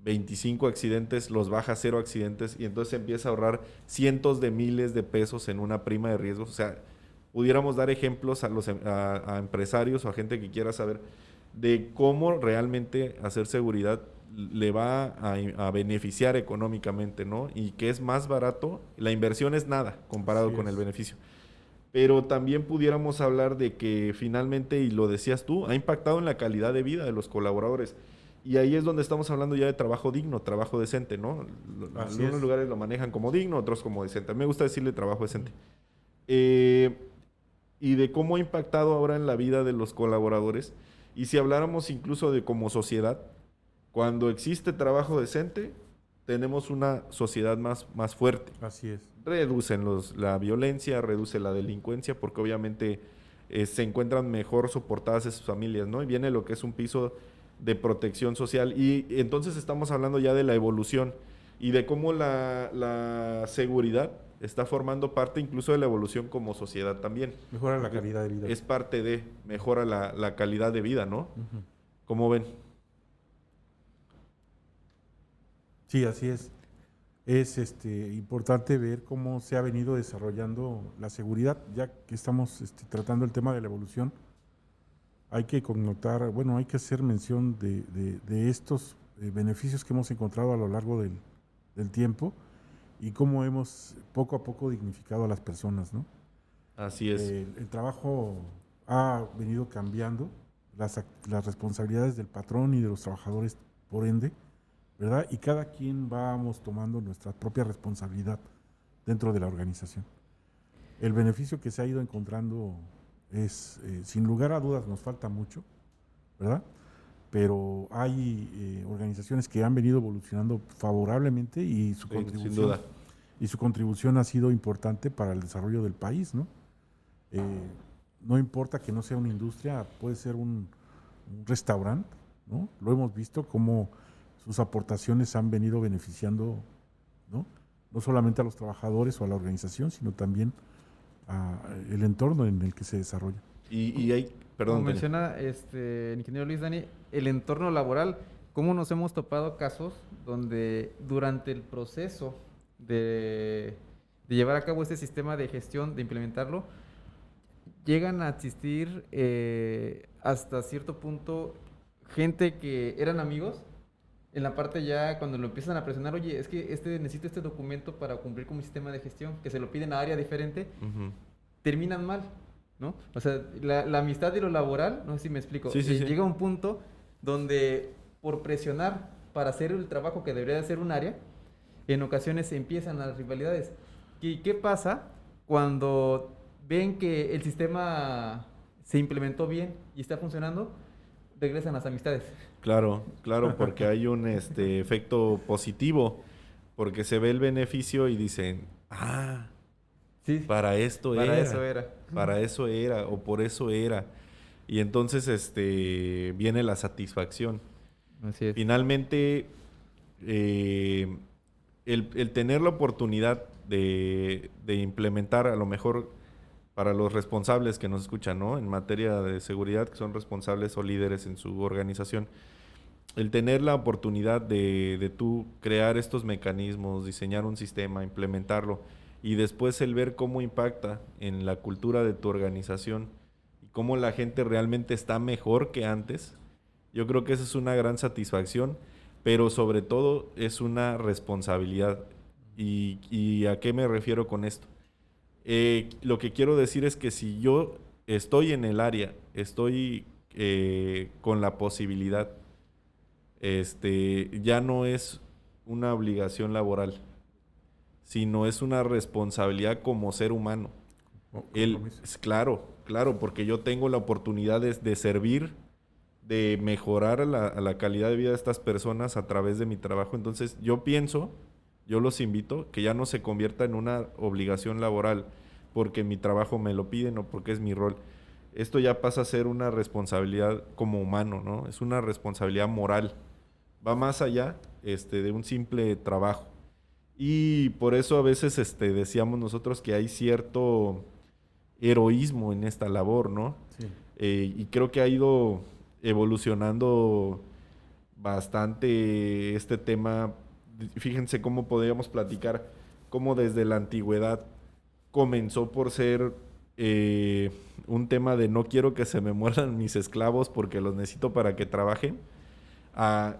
25 accidentes, los baja a 0 accidentes y entonces empieza a ahorrar cientos de miles de pesos en una prima de riesgos. O sea, pudiéramos dar ejemplos a empresarios o a gente que quiera saber de cómo realmente hacer seguridad le va a beneficiar económicamente, ¿no? Y que es más barato, la inversión es nada comparado con el beneficio. Pero también pudiéramos hablar de que finalmente, y lo decías tú, ha impactado en la calidad de vida de los colaboradores. Y ahí es donde estamos hablando ya de trabajo digno, trabajo decente, ¿no? Algunos lugares lo manejan como digno, otros como decente. A mí me gusta decirle trabajo decente. Y de cómo ha impactado ahora en la vida de los colaboradores. Y si habláramos incluso de como sociedad, cuando existe trabajo decente, tenemos una sociedad más fuerte. Así es. Reducen la violencia, reduce la delincuencia, porque obviamente se encuentran mejor soportadas esas familias, ¿no? Y viene lo que es un piso de protección social. Y entonces estamos hablando ya de la evolución y de cómo la seguridad está formando parte incluso de la evolución como sociedad también. Mejora la calidad de vida. Es parte mejora la calidad de vida, ¿no? ¿Cómo ven? Sí, así es. Es importante ver cómo se ha venido desarrollando la seguridad, ya que estamos tratando el tema de la evolución. Hay que connotar, bueno, hay que hacer mención de estos beneficios que hemos encontrado a lo largo del tiempo y cómo hemos poco a poco dignificado a las personas, ¿no? Así es. El trabajo ha venido cambiando, las responsabilidades del patrón y de los trabajadores, por ende, ¿verdad? Y cada quien vamos tomando nuestra propia responsabilidad dentro de la organización. El beneficio que se ha ido encontrando es, sin lugar a dudas, nos falta mucho, ¿verdad? pero hay organizaciones que han venido evolucionando favorablemente y su sin duda. contribución ha sido importante para el desarrollo del país, ¿no? No importa que no sea una industria, puede ser un restaurante, ¿no? Lo hemos visto cómo sus aportaciones han venido beneficiando, ¿no? No solamente a los trabajadores o a la organización, sino también el entorno en el que se desarrolla. Y hay, perdón, Como menciona el ingeniero Luis Dani, el entorno laboral, ¿cómo nos hemos topado casos donde durante el proceso de llevar a cabo este sistema de gestión, de implementarlo, llegan a existir hasta cierto punto gente que eran amigos? En la parte ya cuando lo empiezan a presionar, oye, es que necesito este documento para cumplir con mi sistema de gestión, que se lo piden a área diferente, terminan mal, ¿no? O sea, la amistad y lo laboral, no sé si me explico, Sí. llega a un punto donde por presionar para hacer el trabajo que debería de hacer un área, en ocasiones empiezan las rivalidades. ¿Y qué pasa cuando ven que el sistema se implementó bien y está funcionando? Regresan las amistades. Claro, porque hay un efecto positivo, porque se ve el beneficio y dicen, Sí, para esto para era. eso era. Para eso era, o por eso era. Y entonces viene la satisfacción. Así es. Finalmente, el tener la oportunidad de implementar, a lo mejor para los responsables que nos escuchan, ¿no? En materia de seguridad, que son responsables o líderes en su organización, el tener la oportunidad de tú crear estos mecanismos, diseñar un sistema, implementarlo, y después el ver cómo impacta en la cultura de tu organización y cómo la gente realmente está mejor que antes, yo creo que esa es una gran satisfacción, pero sobre todo es una responsabilidad. ¿Y a qué me refiero con esto? Lo que quiero decir es que si yo estoy en el área, estoy con la posibilidad, ya no es una obligación laboral, sino es una responsabilidad como ser humano. Claro, porque yo tengo la oportunidad de servir, de mejorar a la calidad de vida de estas personas a través de mi trabajo. Entonces yo los invito, que ya no se convierta en una obligación laboral porque mi trabajo me lo piden o porque es mi rol. Esto ya pasa a ser una responsabilidad como humano, ¿no? Es una responsabilidad moral. Va más allá de un simple trabajo. Y por eso a veces decíamos nosotros que hay cierto heroísmo en esta labor, ¿no? Sí. Y creo que ha ido evolucionando bastante este tema. Fíjense cómo podríamos platicar cómo desde la antigüedad comenzó por ser un tema de no quiero que se me mueran mis esclavos porque los necesito para que trabajen.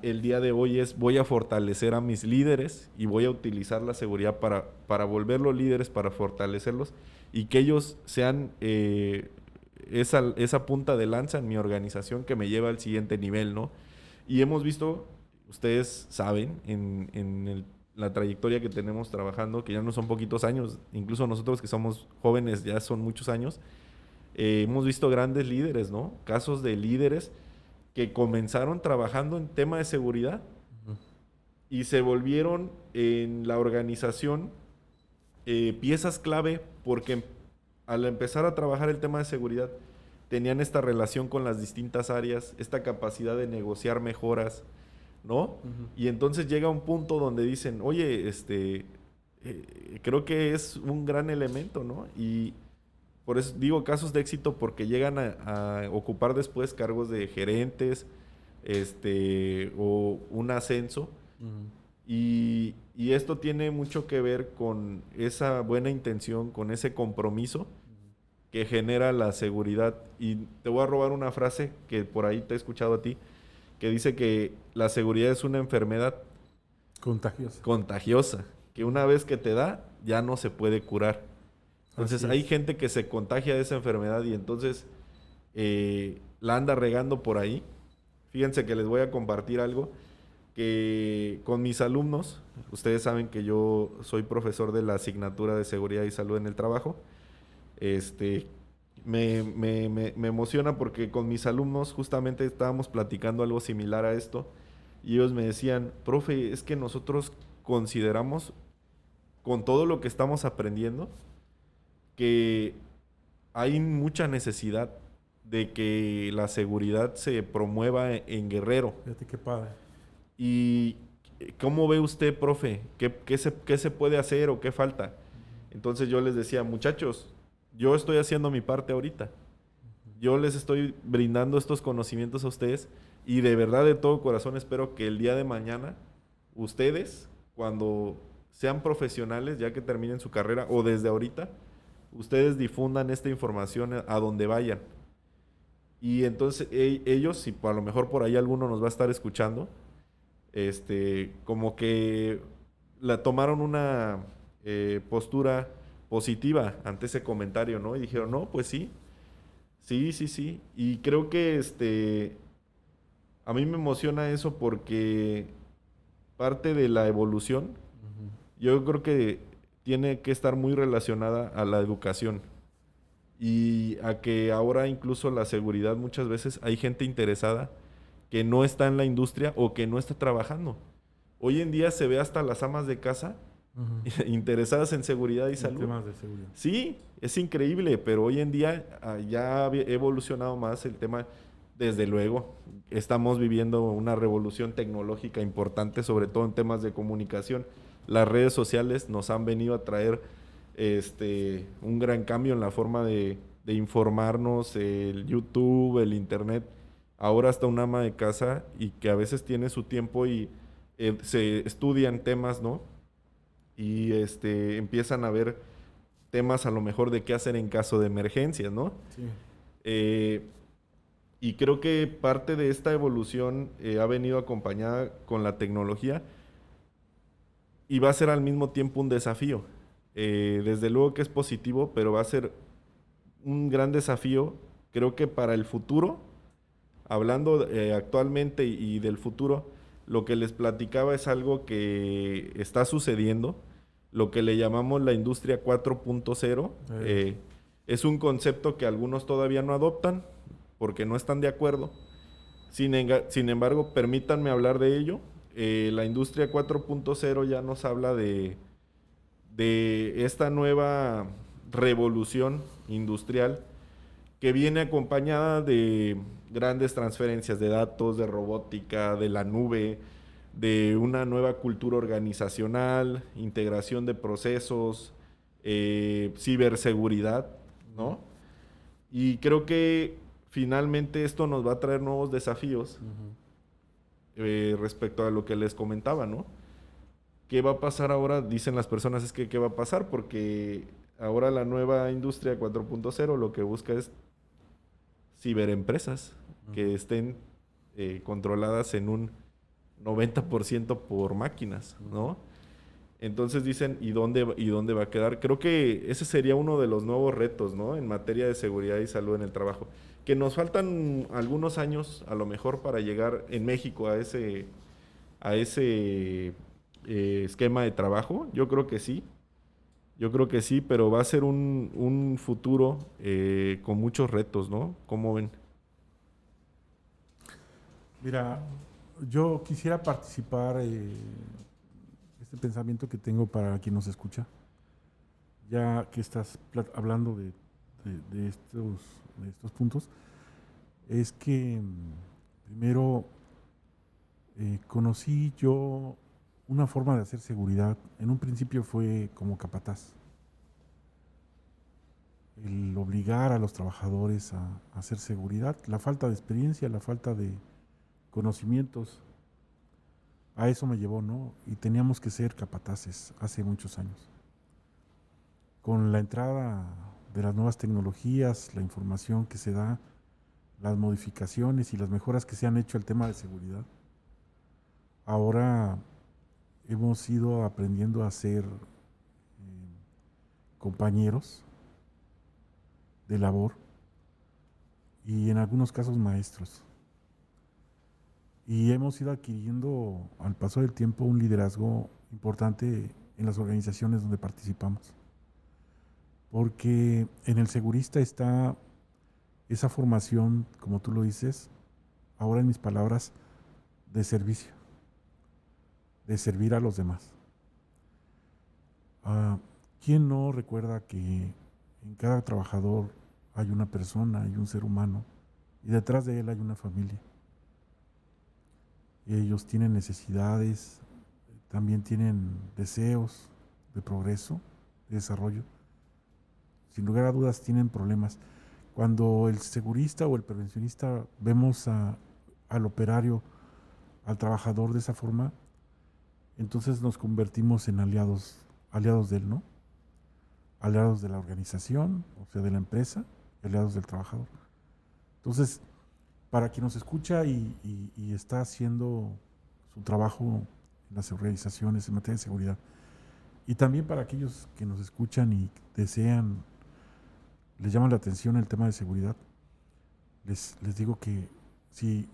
El día de hoy voy a fortalecer a mis líderes y voy a utilizar la seguridad para volverlos líderes, para fortalecerlos y que ellos sean esa punta de lanza en mi organización que me lleva al siguiente nivel, ¿no? Y hemos visto, ustedes saben, en la trayectoria que tenemos trabajando, que ya no son poquitos años, incluso nosotros que somos jóvenes ya son muchos años, hemos visto grandes líderes, ¿no? Casos de líderes que comenzaron trabajando en tema de seguridad y se volvieron en la organización piezas clave porque al empezar a trabajar el tema de seguridad tenían esta relación con las distintas áreas, esta capacidad de negociar mejoras, ¿no? Y entonces llega un punto donde dicen, oye, creo que es un gran elemento, ¿no? Y por eso digo casos de éxito porque llegan a ocupar después cargos de gerentes, o un ascenso. Y esto tiene mucho que ver con esa buena intención, con ese compromiso que genera la seguridad. Y te voy a robar una frase que por ahí te he escuchado a ti, que dice que la seguridad es una enfermedad contagiosa, que una vez que te da, ya no se puede curar. Entonces hay gente que se contagia de esa enfermedad y entonces la anda regando por ahí. Fíjense que les voy a compartir algo que con mis alumnos, ustedes saben que yo soy profesor de la asignatura de seguridad y salud en el trabajo. me emociona porque con mis alumnos justamente estábamos platicando algo similar a esto y ellos me decían, profe, es que nosotros consideramos con todo lo que estamos aprendiendo que hay mucha necesidad de que la seguridad se promueva en Guerrero. Fíjate qué padre. ¿Y cómo ve usted, profe? ¿Qué se puede hacer o qué falta? Entonces yo les decía, muchachos, yo estoy haciendo mi parte ahorita. Yo les estoy brindando estos conocimientos a ustedes y de verdad, de todo corazón, espero que el día de mañana ustedes, cuando sean profesionales, ya que terminen su carrera o desde ahorita, ustedes difundan esta información a donde vayan. Y entonces ellos, si a lo mejor por ahí alguno nos va a estar escuchando, como que la tomaron una postura positiva ante ese comentario, ¿no? Y dijeron, no, pues sí, sí. Y creo que a mí me emociona eso porque parte de la evolución, yo creo que tiene que estar muy relacionada a la educación. Y a que ahora incluso la seguridad muchas veces hay gente interesada que no está en la industria o que no está trabajando. Hoy en día se ve hasta las amas de casa interesadas en seguridad y salud. Temas de seguridad. Sí, es increíble, pero hoy en día ya ha evolucionado más el tema. Desde luego, estamos viviendo una revolución tecnológica importante, sobre todo en temas de comunicación. Las redes sociales nos han venido a traer un gran cambio en la forma de informarnos, el YouTube, el Internet. Ahora hasta un ama de casa y que a veces tiene su tiempo y se estudian temas, ¿no? Y empiezan a ver temas a lo mejor de qué hacer en caso de emergencias, ¿no? Sí. Y creo que parte de esta evolución ha venido acompañada con la tecnología y va a ser al mismo tiempo un desafío. Desde luego que es positivo, pero va a ser un gran desafío, creo que para el futuro, hablando actualmente y del futuro, lo que les platicaba es algo que está sucediendo, lo que le llamamos la industria 4.0. Es un concepto que algunos todavía no adoptan porque no están de acuerdo. Sin embargo, permítanme hablar de ello. La industria 4.0 ya nos habla de esta nueva revolución industrial que viene acompañada de grandes transferencias de datos, de robótica, de la nube, de una nueva cultura organizacional, integración de procesos, ciberseguridad, ¿no? Y creo que finalmente esto nos va a traer nuevos desafíos respecto a lo que les comentaba, ¿no? ¿Qué va a pasar ahora? Dicen las personas, es que ¿qué va a pasar? Porque ahora la nueva industria 4.0 lo que busca es ciberempresas que estén controladas en un 90% por máquinas, ¿no? Entonces dicen, ¿y dónde va a quedar? Creo que ese sería uno de los nuevos retos, ¿no? En materia de seguridad y salud en el trabajo. Que nos faltan algunos años, a lo mejor, para llegar en México a ese esquema de trabajo. Yo creo que sí, pero va a ser un futuro con muchos retos, ¿no? ¿Cómo ven? Mira, yo quisiera participar este pensamiento que tengo para quien nos escucha, ya que estás hablando de estos puntos, es que primero conocí yo una forma de hacer seguridad. En un principio fue como capataz. El obligar a los trabajadores a hacer seguridad, la falta de experiencia, la falta de conocimientos, a eso me llevó, ¿no? Y teníamos que ser capataces hace muchos años. Con la entrada de las nuevas tecnologías, la información que se da, las modificaciones y las mejoras que se han hecho al tema de seguridad, ahora hemos ido aprendiendo a ser compañeros de labor y en algunos casos maestros. Y hemos ido adquiriendo al paso del tiempo un liderazgo importante en las organizaciones donde participamos. Porque en el segurista está esa formación, como tú lo dices, ahora en mis palabras, de servicio, de servir a los demás. ¿Quién no recuerda que en cada trabajador hay una persona, hay un ser humano, y detrás de él hay una familia? Ellos tienen necesidades, también tienen deseos de progreso, de desarrollo. Sin lugar a dudas tienen problemas. Cuando el segurista o el prevencionista vemos al operario, al trabajador de esa forma, entonces nos convertimos en aliados de él, ¿no? Aliados de la organización, o sea, de la empresa, aliados del trabajador. Entonces, para quien nos escucha y está haciendo su trabajo en las organizaciones en materia de seguridad, y también para aquellos que nos escuchan y desean, les llama la atención el tema de seguridad, les digo que si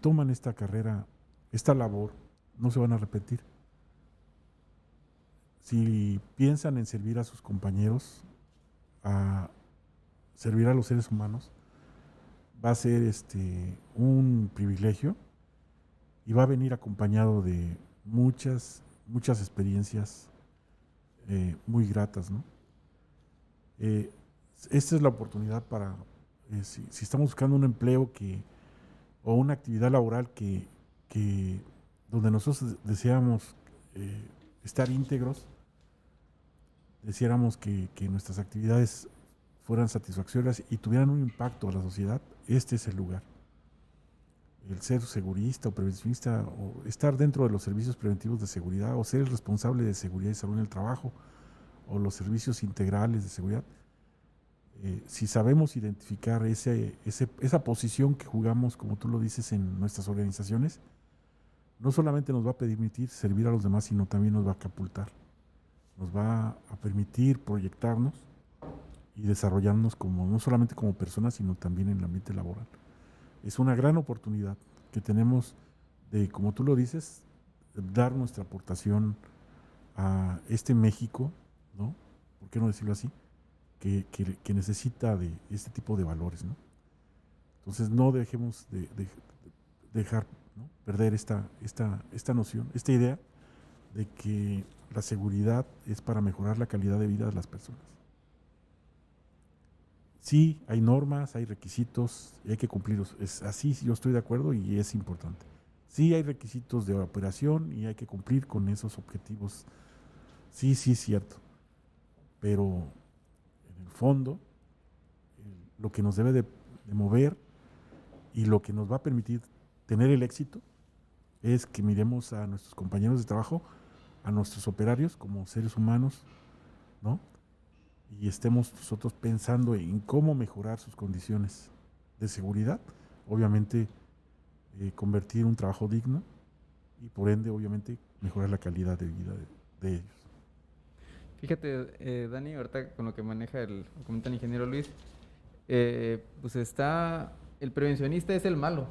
toman esta carrera, esta labor, no se van a arrepentir. Si piensan en servir a sus compañeros, a servir a los seres humanos, va a ser un privilegio y va a venir acompañado de muchas experiencias muy gratas, ¿no? Esta es la oportunidad para, si estamos buscando un empleo o una actividad laboral donde nosotros deseamos estar íntegros, deseáramos que nuestras actividades fueran satisfactorias y tuvieran un impacto a la sociedad, este es el lugar. El ser segurista o prevencionista, o estar dentro de los servicios preventivos de seguridad, o ser el responsable de seguridad y salud en el trabajo, o los servicios integrales de seguridad, si sabemos identificar esa posición que jugamos, como tú lo dices, en nuestras organizaciones, no solamente nos va a permitir servir a los demás, sino también nos va a catapultar. Nos va a permitir proyectarnos y desarrollarnos no solamente como personas, sino también en el ambiente laboral. Es una gran oportunidad que tenemos de, como tú lo dices, dar nuestra aportación a este México, ¿no? ¿Por qué no decirlo así? Que necesita de este tipo de valores, ¿no? Entonces no dejemos de dejar, ¿no?, perder esta noción, esta idea de que la seguridad es para mejorar la calidad de vida de las personas. Sí, hay normas, hay requisitos y hay que cumplirlos. Así yo estoy de acuerdo y es importante. Sí, hay requisitos de operación y hay que cumplir con esos objetivos. Sí, es cierto. Pero en el fondo, lo que nos debe de mover y lo que nos va a permitir tener el éxito es que miremos a nuestros compañeros de trabajo, a nuestros operarios como seres humanos, ¿no? Y estemos nosotros pensando en cómo mejorar sus condiciones de seguridad, obviamente convertir un trabajo digno y por ende obviamente mejorar la calidad de vida de ellos. Fíjate, Dani, ahorita con lo que maneja comenta el ingeniero Luis, pues el prevencionista es el malo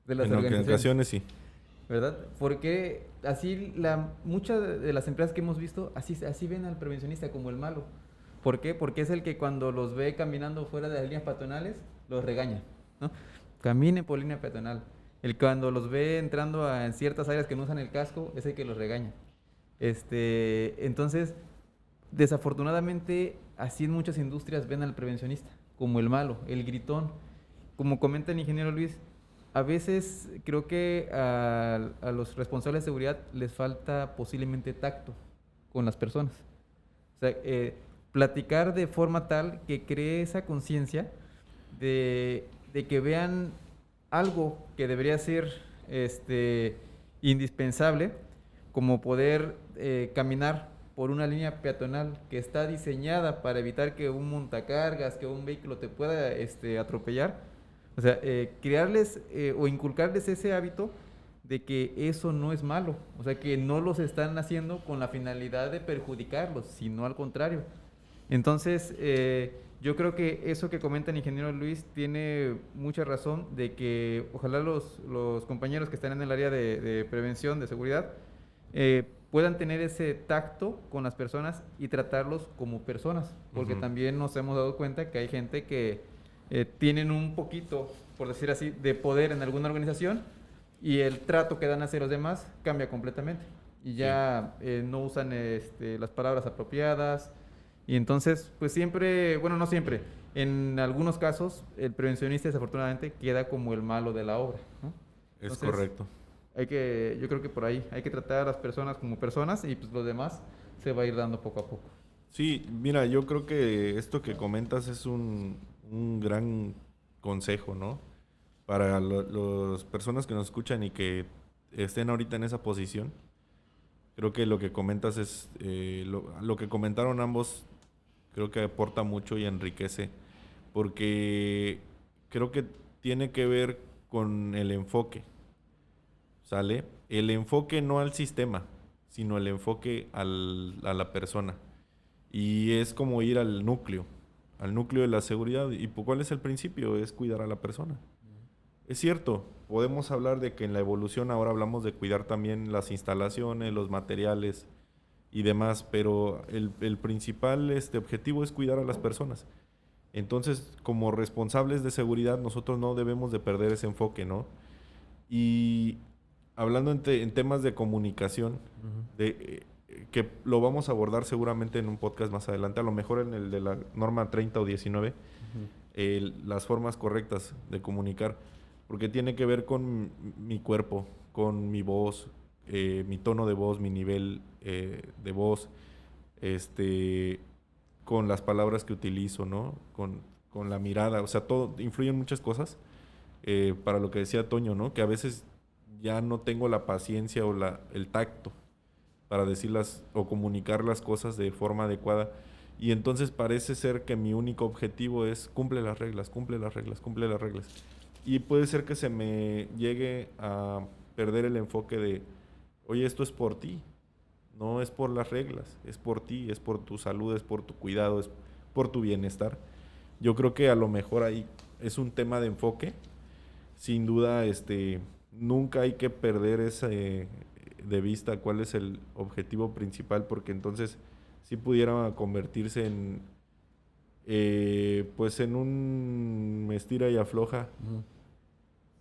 de las organizaciones. En ocasiones sí. ¿Verdad? Porque así muchas de las empresas que hemos visto, así ven al prevencionista como el malo. ¿Por qué? Porque es el que cuando los ve caminando fuera de las líneas peatonales, los regaña, ¿no? Caminen por línea peatonal. El que cuando los ve entrando en ciertas áreas que no usan el casco, es el que los regaña. Entonces, desafortunadamente, así en muchas industrias ven al prevencionista como el malo, el gritón. Como comenta el ingeniero Luis, a veces creo que a los responsables de seguridad les falta posiblemente tacto con las personas. O sea, platicar de forma tal que cree esa conciencia de que vean algo que debería ser indispensable, como poder caminar por una línea peatonal que está diseñada para evitar que un montacargas, que un vehículo te pueda atropellar. O sea, crearles o inculcarles ese hábito de que eso no es malo. O sea, que no los están haciendo con la finalidad de perjudicarlos, sino al contrario. Entonces, yo creo que eso que comenta el ingeniero Luis tiene mucha razón, de que ojalá los compañeros que están en el área de prevención, de seguridad, puedan tener ese tacto con las personas y tratarlos como personas, porque también nos hemos dado cuenta que hay gente que tienen un poquito, por decir así, de poder en alguna organización y el trato que dan hacia los demás cambia completamente y ya no usan las palabras apropiadas y entonces pues siempre, bueno, no siempre, en algunos casos el prevencionista desafortunadamente queda como el malo de la obra, ¿no? Es Entonces, correcto. yo creo que por ahí hay que tratar a las personas como personas y pues lo demás se va a ir dando poco a poco. Sí, mira, yo creo que esto que comentas es un gran consejo, ¿no? Para las personas que nos escuchan y que estén ahorita en esa posición. Creo que lo que comentas es, lo que comentaron ambos, creo que aporta mucho y enriquece, porque creo que tiene que ver con el enfoque, ¿sale? El enfoque no al sistema, sino el enfoque a la persona. Y es como ir al núcleo de la seguridad. ¿Y cuál es el principio? Es cuidar a la persona. Es cierto, podemos hablar de que en la evolución ahora hablamos de cuidar también las instalaciones, los materiales y demás, pero el principal objetivo es cuidar a las personas. Entonces, como responsables de seguridad, nosotros no debemos de perder ese enfoque, ¿no? Y hablando en temas de comunicación, que lo vamos a abordar seguramente en un podcast más adelante, a lo mejor en el de la norma 30 o 19, las formas correctas de comunicar, porque tiene que ver con mi cuerpo, con mi voz, mi tono de voz, mi nivel de voz, con las palabras que utilizo, ¿no? Con la mirada, o sea, todo, influyen muchas cosas, para lo que decía Toño, ¿no? Que a veces ya no tengo la paciencia o el tacto para decirlas o comunicar las cosas de forma adecuada. Y entonces parece ser que mi único objetivo es cumple las reglas, cumple las reglas, cumple las reglas. Y puede ser que se me llegue a perder el enfoque de, oye, esto es por ti, no es por las reglas, es por ti, es por tu salud, es por tu cuidado, es por tu bienestar. Yo creo que a lo mejor ahí es un tema de enfoque. Sin duda, nunca hay que perder ese de vista cuál es el objetivo principal, porque entonces sí pudiera convertirse en pues en un estira y afloja,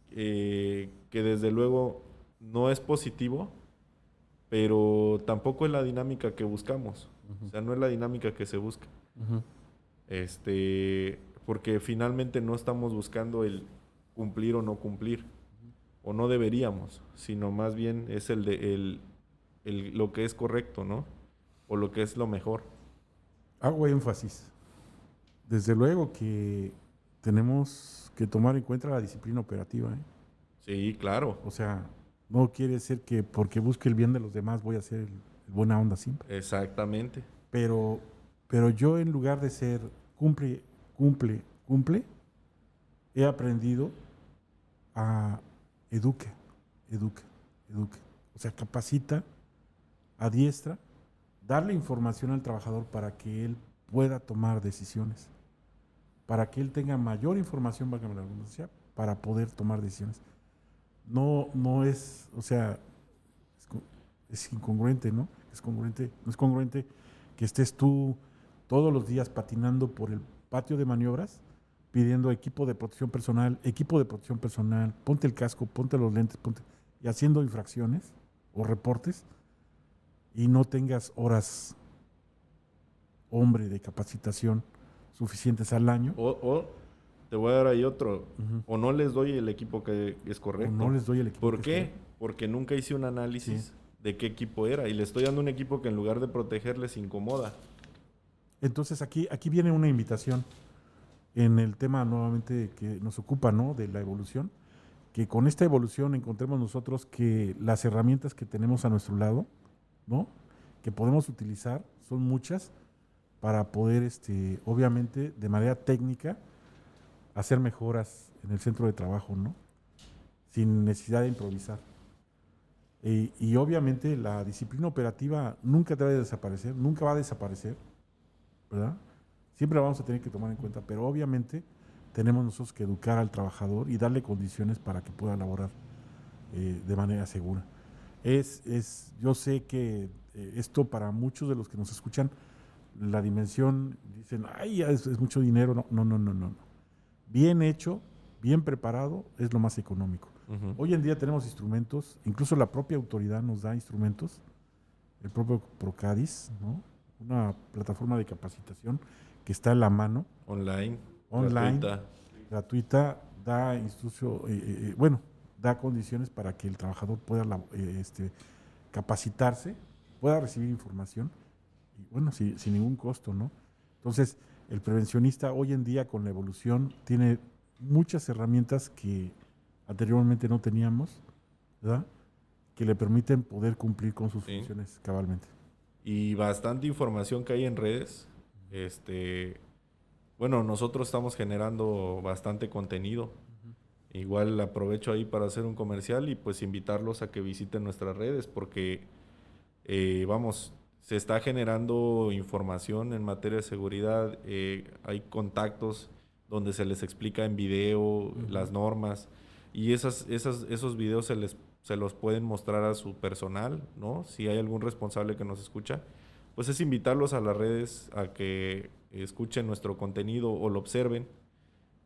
que desde luego no es positivo, pero tampoco es la dinámica que buscamos. O sea, no es la dinámica que se busca. Porque finalmente no estamos buscando el cumplir o no cumplir, o no deberíamos, sino más bien es lo que es correcto, ¿no? O lo que es lo mejor. Hago énfasis. Desde luego que tenemos que tomar en cuenta la disciplina operativa, ¿eh? Sí, claro. O sea, no quiere decir que porque busque el bien de los demás voy a ser el buena onda siempre. Exactamente. Pero yo, en lugar de ser cumple, he aprendido a eduque. O sea, capacita, adiestra, darle información al trabajador para que él pueda tomar decisiones, para que él tenga mayor información, valga la redundancia, para poder tomar decisiones. No es, o sea, es incongruente, ¿no? No es congruente que estés tú todos los días patinando por el patio de maniobras pidiendo equipo de protección personal, ponte el casco, ponte los lentes, y haciendo infracciones o reportes y no tengas horas, hombre, de capacitación suficientes al año. O te voy a dar ahí otro. O no les doy el equipo que es correcto. O no les doy el equipo. ¿Por qué? Porque nunca hice un análisis de qué equipo era y le estoy dando un equipo que en lugar de protegerles incomoda. Entonces aquí viene una invitación en el tema nuevamente que nos ocupa, ¿no? De la evolución, que con esta evolución encontremos nosotros que las herramientas que tenemos a nuestro lado, ¿no? Que podemos utilizar son muchas para poder, obviamente, de manera técnica, hacer mejoras en el centro de trabajo, ¿no? Sin necesidad de improvisar. Y obviamente la disciplina operativa nunca debe desaparecer, nunca va a desaparecer, ¿verdad? Siempre la vamos a tener que tomar en cuenta, pero obviamente tenemos nosotros que educar al trabajador y darle condiciones para que pueda laborar de manera segura. Yo sé que esto para muchos de los que nos escuchan, la dimensión, dicen, ay, es mucho dinero. No. Bien hecho, bien preparado, es lo más económico. Ujú. Hoy en día tenemos instrumentos, incluso la propia autoridad nos da instrumentos, el propio Procadis, ¿no? Una plataforma de capacitación que está a la mano, Online, online, gratuita, da da condiciones para que el trabajador pueda capacitarse, pueda recibir información, y bueno, sin ningún costo, ¿no? Entonces, el prevencionista hoy en día con la evolución tiene muchas herramientas que anteriormente no teníamos, ¿verdad? Que le permiten poder cumplir con sus funciones cabalmente. Y bastante información que hay en redes. Bueno, nosotros estamos generando bastante contenido. Igual aprovecho ahí para hacer un comercial y pues invitarlos a que visiten nuestras redes porque, se está generando información en materia de seguridad. Hay contactos donde se les explica en video las normas y esos videos se los pueden mostrar a su personal, ¿no? Si hay algún responsable que nos escucha, pues es invitarlos a las redes a que escuchen nuestro contenido o lo observen,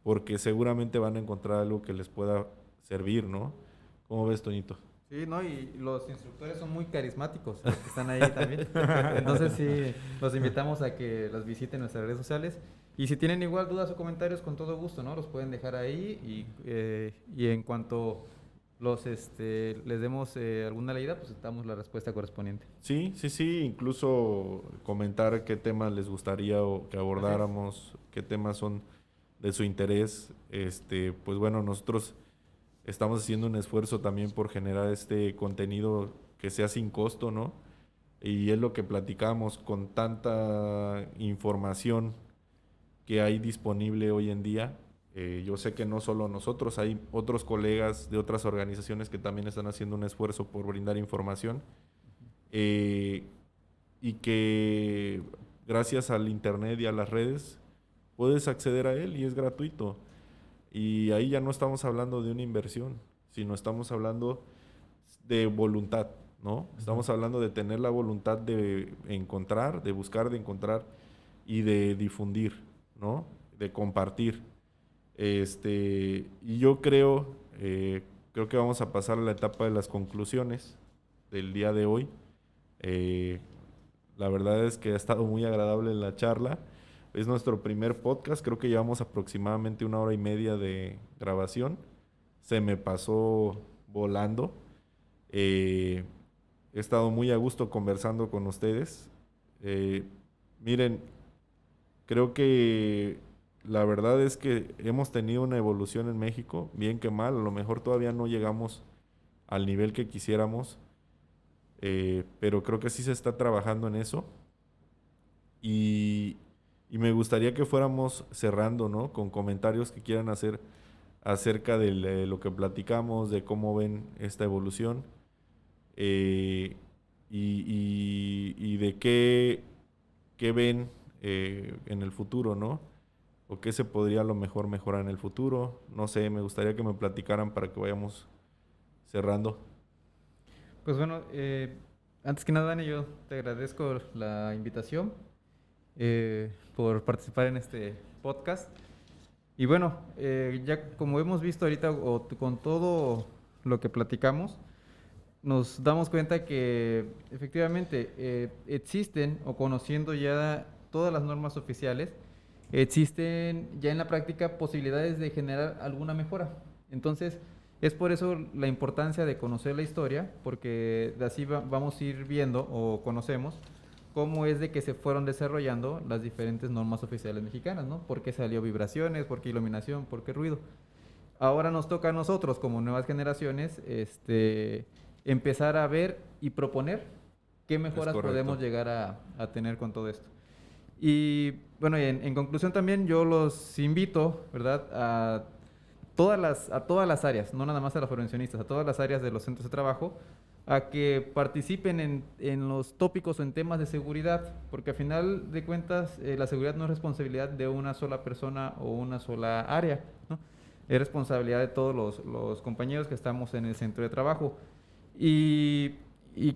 porque seguramente van a encontrar algo que les pueda servir, ¿no? ¿Cómo ves, Toñito? Sí, ¿no? Y los instructores son muy carismáticos, los que están ahí también. Entonces sí, los invitamos a que los visiten en nuestras redes sociales. Y si tienen igual dudas o comentarios, con todo gusto, ¿no? Los pueden dejar ahí y en cuanto les demos alguna leída, pues damos la respuesta correspondiente. Sí, incluso comentar qué temas les gustaría o que abordáramos, qué temas son de su interés. Pues bueno, nosotros estamos haciendo un esfuerzo también por generar este contenido que sea sin costo, ¿no? Y es lo que platicamos con tanta información que hay disponible hoy en día. Yo sé que no solo nosotros, hay otros colegas de otras organizaciones que también están haciendo un esfuerzo por brindar información, y que gracias al internet y a las redes puedes acceder a él y es gratuito. Y ahí ya no estamos hablando de una inversión, sino estamos hablando de voluntad, ¿no? Estamos hablando de tener la voluntad de encontrar, de buscar, de encontrar y de difundir, ¿no? De compartir. Y yo creo que vamos a pasar a la etapa de las conclusiones del día de hoy. La verdad es que ha estado muy agradable la charla. Es nuestro primer podcast, creo que llevamos aproximadamente 1 hora y media de grabación. Se me pasó volando. He estado muy a gusto conversando con ustedes. Miren, creo que la verdad es que hemos tenido una evolución en México, bien que mal. A lo mejor todavía no llegamos al nivel que quisiéramos, pero creo que sí se está trabajando en eso. Y me gustaría que fuéramos cerrando, ¿no? Con comentarios que quieran hacer acerca de lo que platicamos, de cómo ven esta evolución, y de qué ven en el futuro, ¿no? O qué se podría a lo mejor mejorar en el futuro. No sé, me gustaría que me platicaran para que vayamos cerrando. Pues bueno, antes que nada, Dani, yo te agradezco la invitación por participar en este podcast. Y bueno, ya como hemos visto ahorita, con todo lo que platicamos, nos damos cuenta que efectivamente existen, o conociendo ya todas las normas oficiales, existen ya en la práctica posibilidades de generar alguna mejora. Entonces, es por eso la importancia de conocer la historia, porque de así vamos a ir viendo o conocemos cómo es de que se fueron desarrollando las diferentes normas oficiales mexicanas, ¿no? ¿Por qué salió vibraciones? ¿Por qué iluminación? ¿Por qué ruido? Ahora nos toca a nosotros, como nuevas generaciones, empezar a ver y proponer qué mejoras podemos llegar a tener con todo esto. Y bueno, en conclusión también yo los invito, ¿verdad?, a todas las áreas, no nada más a los prevencionistas, a todas las áreas de los centros de trabajo, a que participen en los tópicos o en temas de seguridad, porque al final de cuentas la seguridad no es responsabilidad de una sola persona o una sola área, ¿no? Es responsabilidad de todos los compañeros que estamos en el centro de trabajo. y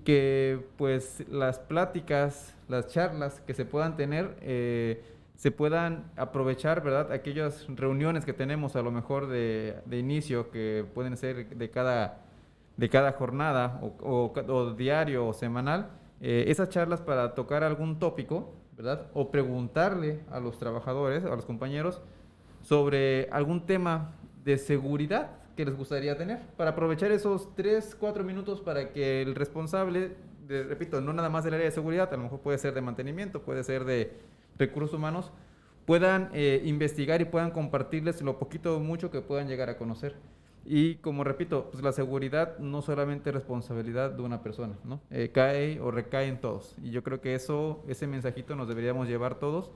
que pues las pláticas, las charlas que se puedan tener, se puedan aprovechar, ¿verdad? Aquellas reuniones que tenemos a lo mejor de inicio, que pueden ser de cada jornada o diario o semanal, esas charlas para tocar algún tópico, ¿verdad? O preguntarle a los trabajadores, a los compañeros, sobre algún tema de seguridad que les gustaría tener, para aprovechar esos 3 4 minutos para que el responsable, repito, no nada más del área de seguridad, a lo mejor puede ser de mantenimiento, puede ser de recursos humanos, puedan investigar y puedan compartirles lo poquito o mucho que puedan llegar a conocer. Y como repito, pues la seguridad no solamente es responsabilidad de una persona, ¿no? Cae o recae en todos. Y yo creo que ese mensajito nos deberíamos llevar todos.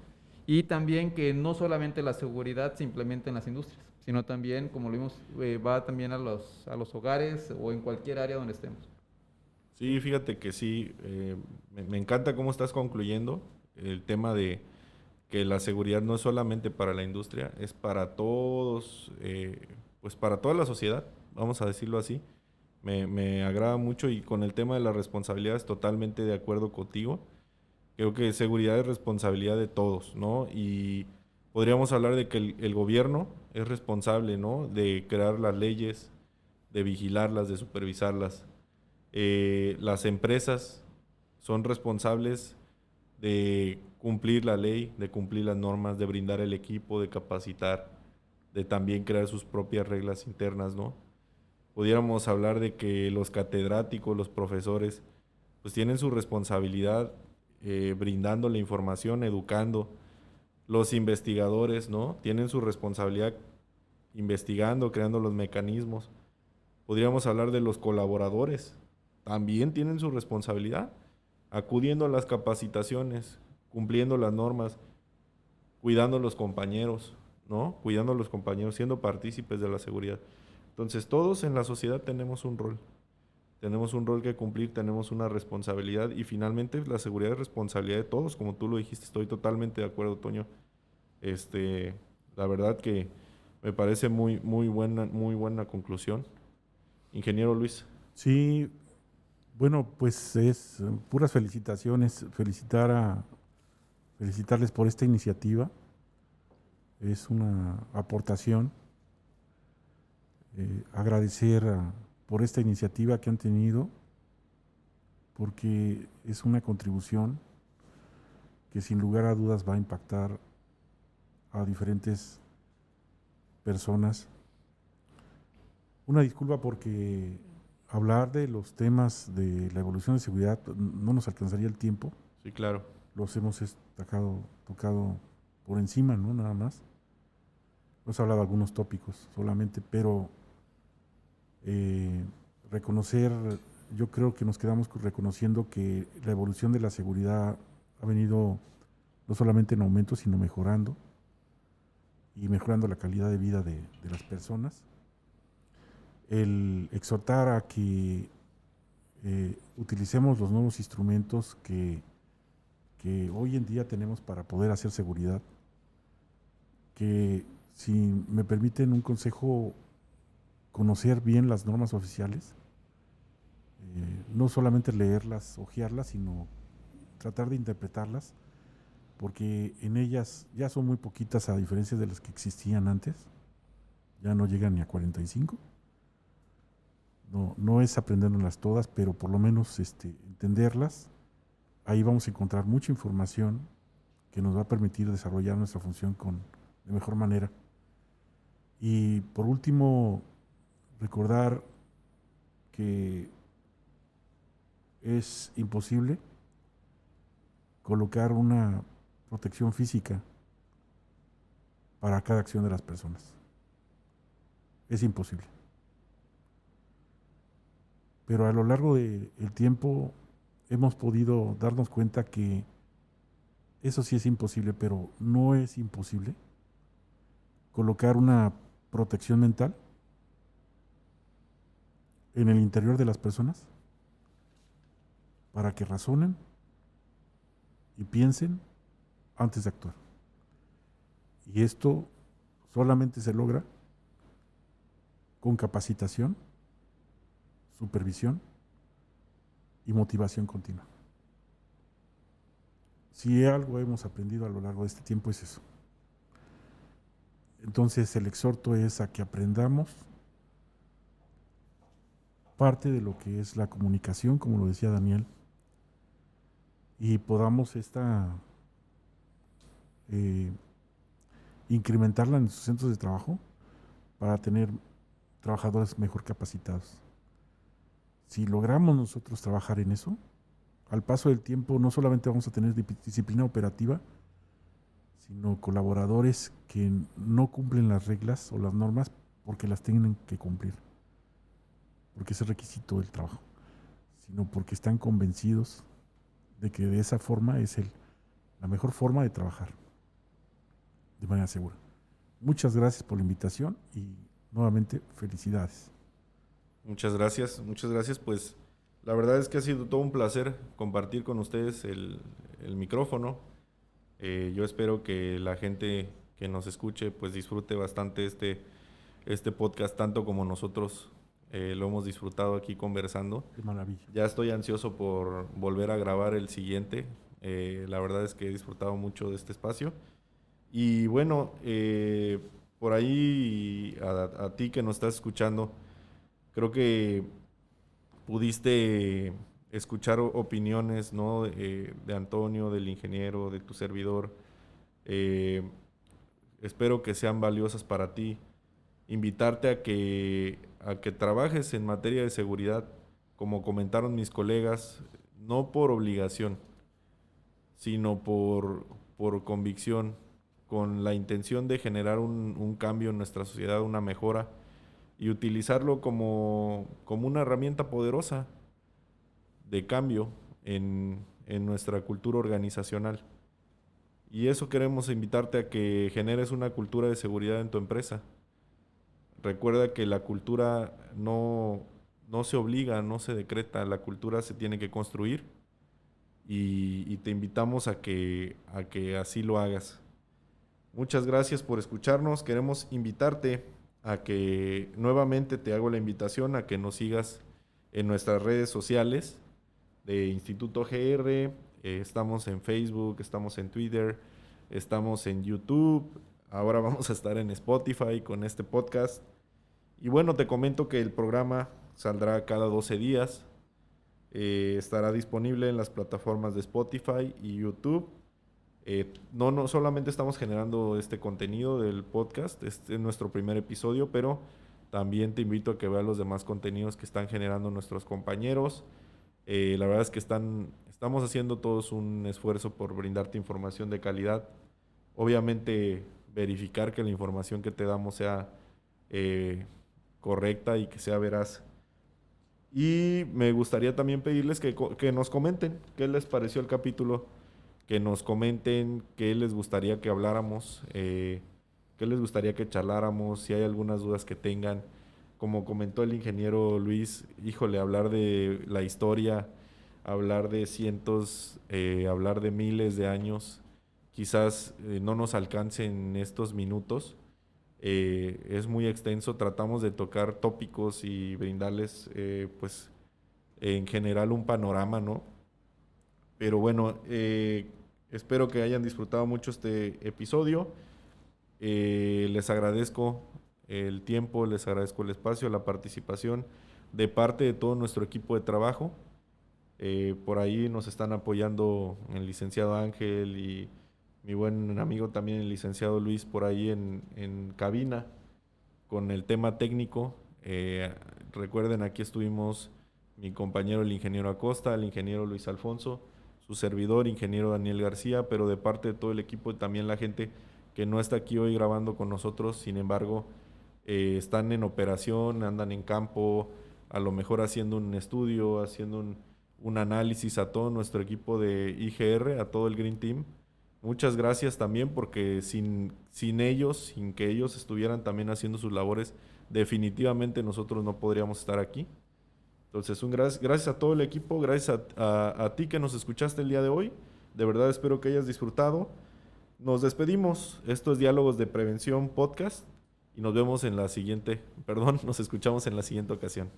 Y también que no solamente la seguridad se implementa en las industrias, sino también, como lo vimos, va también a los hogares o en cualquier área donde estemos. Sí, fíjate que sí, me encanta cómo estás concluyendo el tema de que la seguridad no es solamente para la industria, es para todos, pues para toda la sociedad, vamos a decirlo así. Me agrada mucho y con el tema de las responsabilidades totalmente de acuerdo contigo. Creo que seguridad es responsabilidad de todos, ¿no? Y podríamos hablar de que el gobierno es responsable, ¿no? De crear las leyes, de vigilarlas, de supervisarlas. Las empresas son responsables de cumplir la ley, de cumplir las normas, de brindar el equipo, de capacitar, de también crear sus propias reglas internas, ¿no? Pudiéramos hablar de que los catedráticos, los profesores, pues tienen su responsabilidad brindando la información, educando. Los investigadores, ¿no? Tienen su responsabilidad investigando, creando los mecanismos. Podríamos hablar de los colaboradores, también tienen su responsabilidad, acudiendo a las capacitaciones, cumpliendo las normas, cuidando a los compañeros, ¿no? Cuidando a los compañeros, siendo partícipes de la seguridad. Entonces, todos en la sociedad tenemos un rol. Tenemos un rol que cumplir, tenemos una responsabilidad y finalmente la seguridad es responsabilidad de todos, como tú lo dijiste, estoy totalmente de acuerdo, Toño. La verdad que me parece muy buena conclusión. Ingeniero Luis. Sí, bueno, pues es puras felicitaciones, felicitarles por esta iniciativa. Es una aportación. Agradecer por esta iniciativa que han tenido, porque es una contribución que sin lugar a dudas va a impactar a diferentes personas. Una disculpa porque hablar de los temas de la evolución de seguridad no nos alcanzaría el tiempo. Sí, claro. Los hemos tocado por encima, ¿no? Nada más. Hemos hablado de algunos tópicos solamente, pero reconocer, yo creo que nos quedamos reconociendo que la evolución de la seguridad ha venido no solamente en aumento, sino mejorando y mejorando la calidad de vida de las personas. El exhortar a que utilicemos los nuevos instrumentos que hoy en día tenemos para poder hacer seguridad, que si me permiten un consejo, conocer bien las normas oficiales, no solamente leerlas, hojearlas, sino tratar de interpretarlas, porque en ellas ya son muy poquitas a diferencia de las que existían antes, ya no llegan ni a 45. No es aprenderlas todas, pero por lo menos entenderlas. Ahí vamos a encontrar mucha información que nos va a permitir desarrollar nuestra función de mejor manera. Y por último, recordar que es imposible colocar una protección física para cada acción de las personas. Es imposible. Pero a lo largo del tiempo hemos podido darnos cuenta que eso sí es imposible, pero no es imposible colocar una protección mental en el interior de las personas para que razonen y piensen antes de actuar. Y esto solamente se logra con capacitación, supervisión y motivación continua. Si algo hemos aprendido a lo largo de este tiempo es eso. Entonces el exhorto es a que aprendamos parte de lo que es la comunicación, como lo decía Daniel, y podamos incrementarla en sus centros de trabajo para tener trabajadores mejor capacitados. Si logramos nosotros trabajar en eso, al paso del tiempo no solamente vamos a tener disciplina operativa, sino colaboradores que no cumplen las reglas o las normas porque las tienen que cumplir, porque es el requisito del trabajo, sino porque están convencidos de que de esa forma es la mejor forma de trabajar de manera segura. Muchas gracias por la invitación y nuevamente felicidades. Muchas gracias. Pues la verdad es que ha sido todo un placer compartir con ustedes el micrófono. Yo espero que la gente que nos escuche pues disfrute bastante este podcast tanto como nosotros lo hemos disfrutado aquí conversando. Qué maravilla. Ya estoy ansioso por volver a grabar el siguiente. La verdad es que he disfrutado mucho de este espacio. Y bueno, por ahí a ti que nos estás escuchando, creo que pudiste escuchar opiniones, ¿no? De Antonio, del ingeniero, de tu servidor. Espero que sean valiosas para ti. Invitarte a que trabajes en materia de seguridad, como comentaron mis colegas, no por obligación, sino por convicción, con la intención de generar un cambio en nuestra sociedad, una mejora, y utilizarlo como una herramienta poderosa de cambio en nuestra cultura organizacional. Y eso queremos invitarte a que generes una cultura de seguridad en tu empresa. Recuerda que la cultura no se obliga, no se decreta, la cultura se tiene que construir y te invitamos a que así lo hagas. Muchas gracias por escucharnos. Queremos invitarte a que nuevamente te hago la invitación a que nos sigas en nuestras redes sociales de Instituto GR. Estamos en Facebook, estamos en Twitter, estamos en YouTube. Ahora vamos a estar en Spotify con este podcast. Y bueno, te comento que el programa saldrá cada 12 días. Estará disponible en las plataformas de Spotify y YouTube. No solamente estamos generando este contenido del podcast, este es nuestro primer episodio, pero también te invito a que veas los demás contenidos que están generando nuestros compañeros. La verdad es que estamos haciendo todos un esfuerzo por brindarte información de calidad. Obviamente verificar que la información que te damos sea correcta y que sea veraz. Y me gustaría también pedirles que nos comenten qué les pareció el capítulo, que nos comenten qué les gustaría que habláramos, qué les gustaría que charláramos, si hay algunas dudas que tengan. Como comentó el ingeniero Luis, híjole, hablar de la historia, hablar de cientos, hablar de miles de años, quizás no nos alcance en estos minutos. Es muy extenso, tratamos de tocar tópicos y brindarles, pues, en general un panorama, ¿no? Pero bueno, espero que hayan disfrutado mucho este episodio. Les agradezco el tiempo, les agradezco el espacio, la participación de parte de todo nuestro equipo de trabajo. Por ahí nos están apoyando el licenciado Ángel y mi buen amigo también el licenciado Luis por ahí en cabina con el tema técnico. Recuerden, aquí estuvimos mi compañero el ingeniero Acosta, el ingeniero Luis Alfonso, su servidor, ingeniero Daniel García, pero de parte de todo el equipo y también la gente que no está aquí hoy grabando con nosotros, sin embargo, están en operación, andan en campo, a lo mejor haciendo un estudio, haciendo un análisis, a todo nuestro equipo de IGR, a todo el Green Team. Muchas gracias también, porque sin ellos, sin que ellos estuvieran también haciendo sus labores, definitivamente nosotros no podríamos estar aquí. Entonces, gracias a todo el equipo, gracias a ti que nos escuchaste el día de hoy. De verdad espero que hayas disfrutado. Nos despedimos. Esto es Diálogos de Prevención Podcast y nos escuchamos en la siguiente ocasión.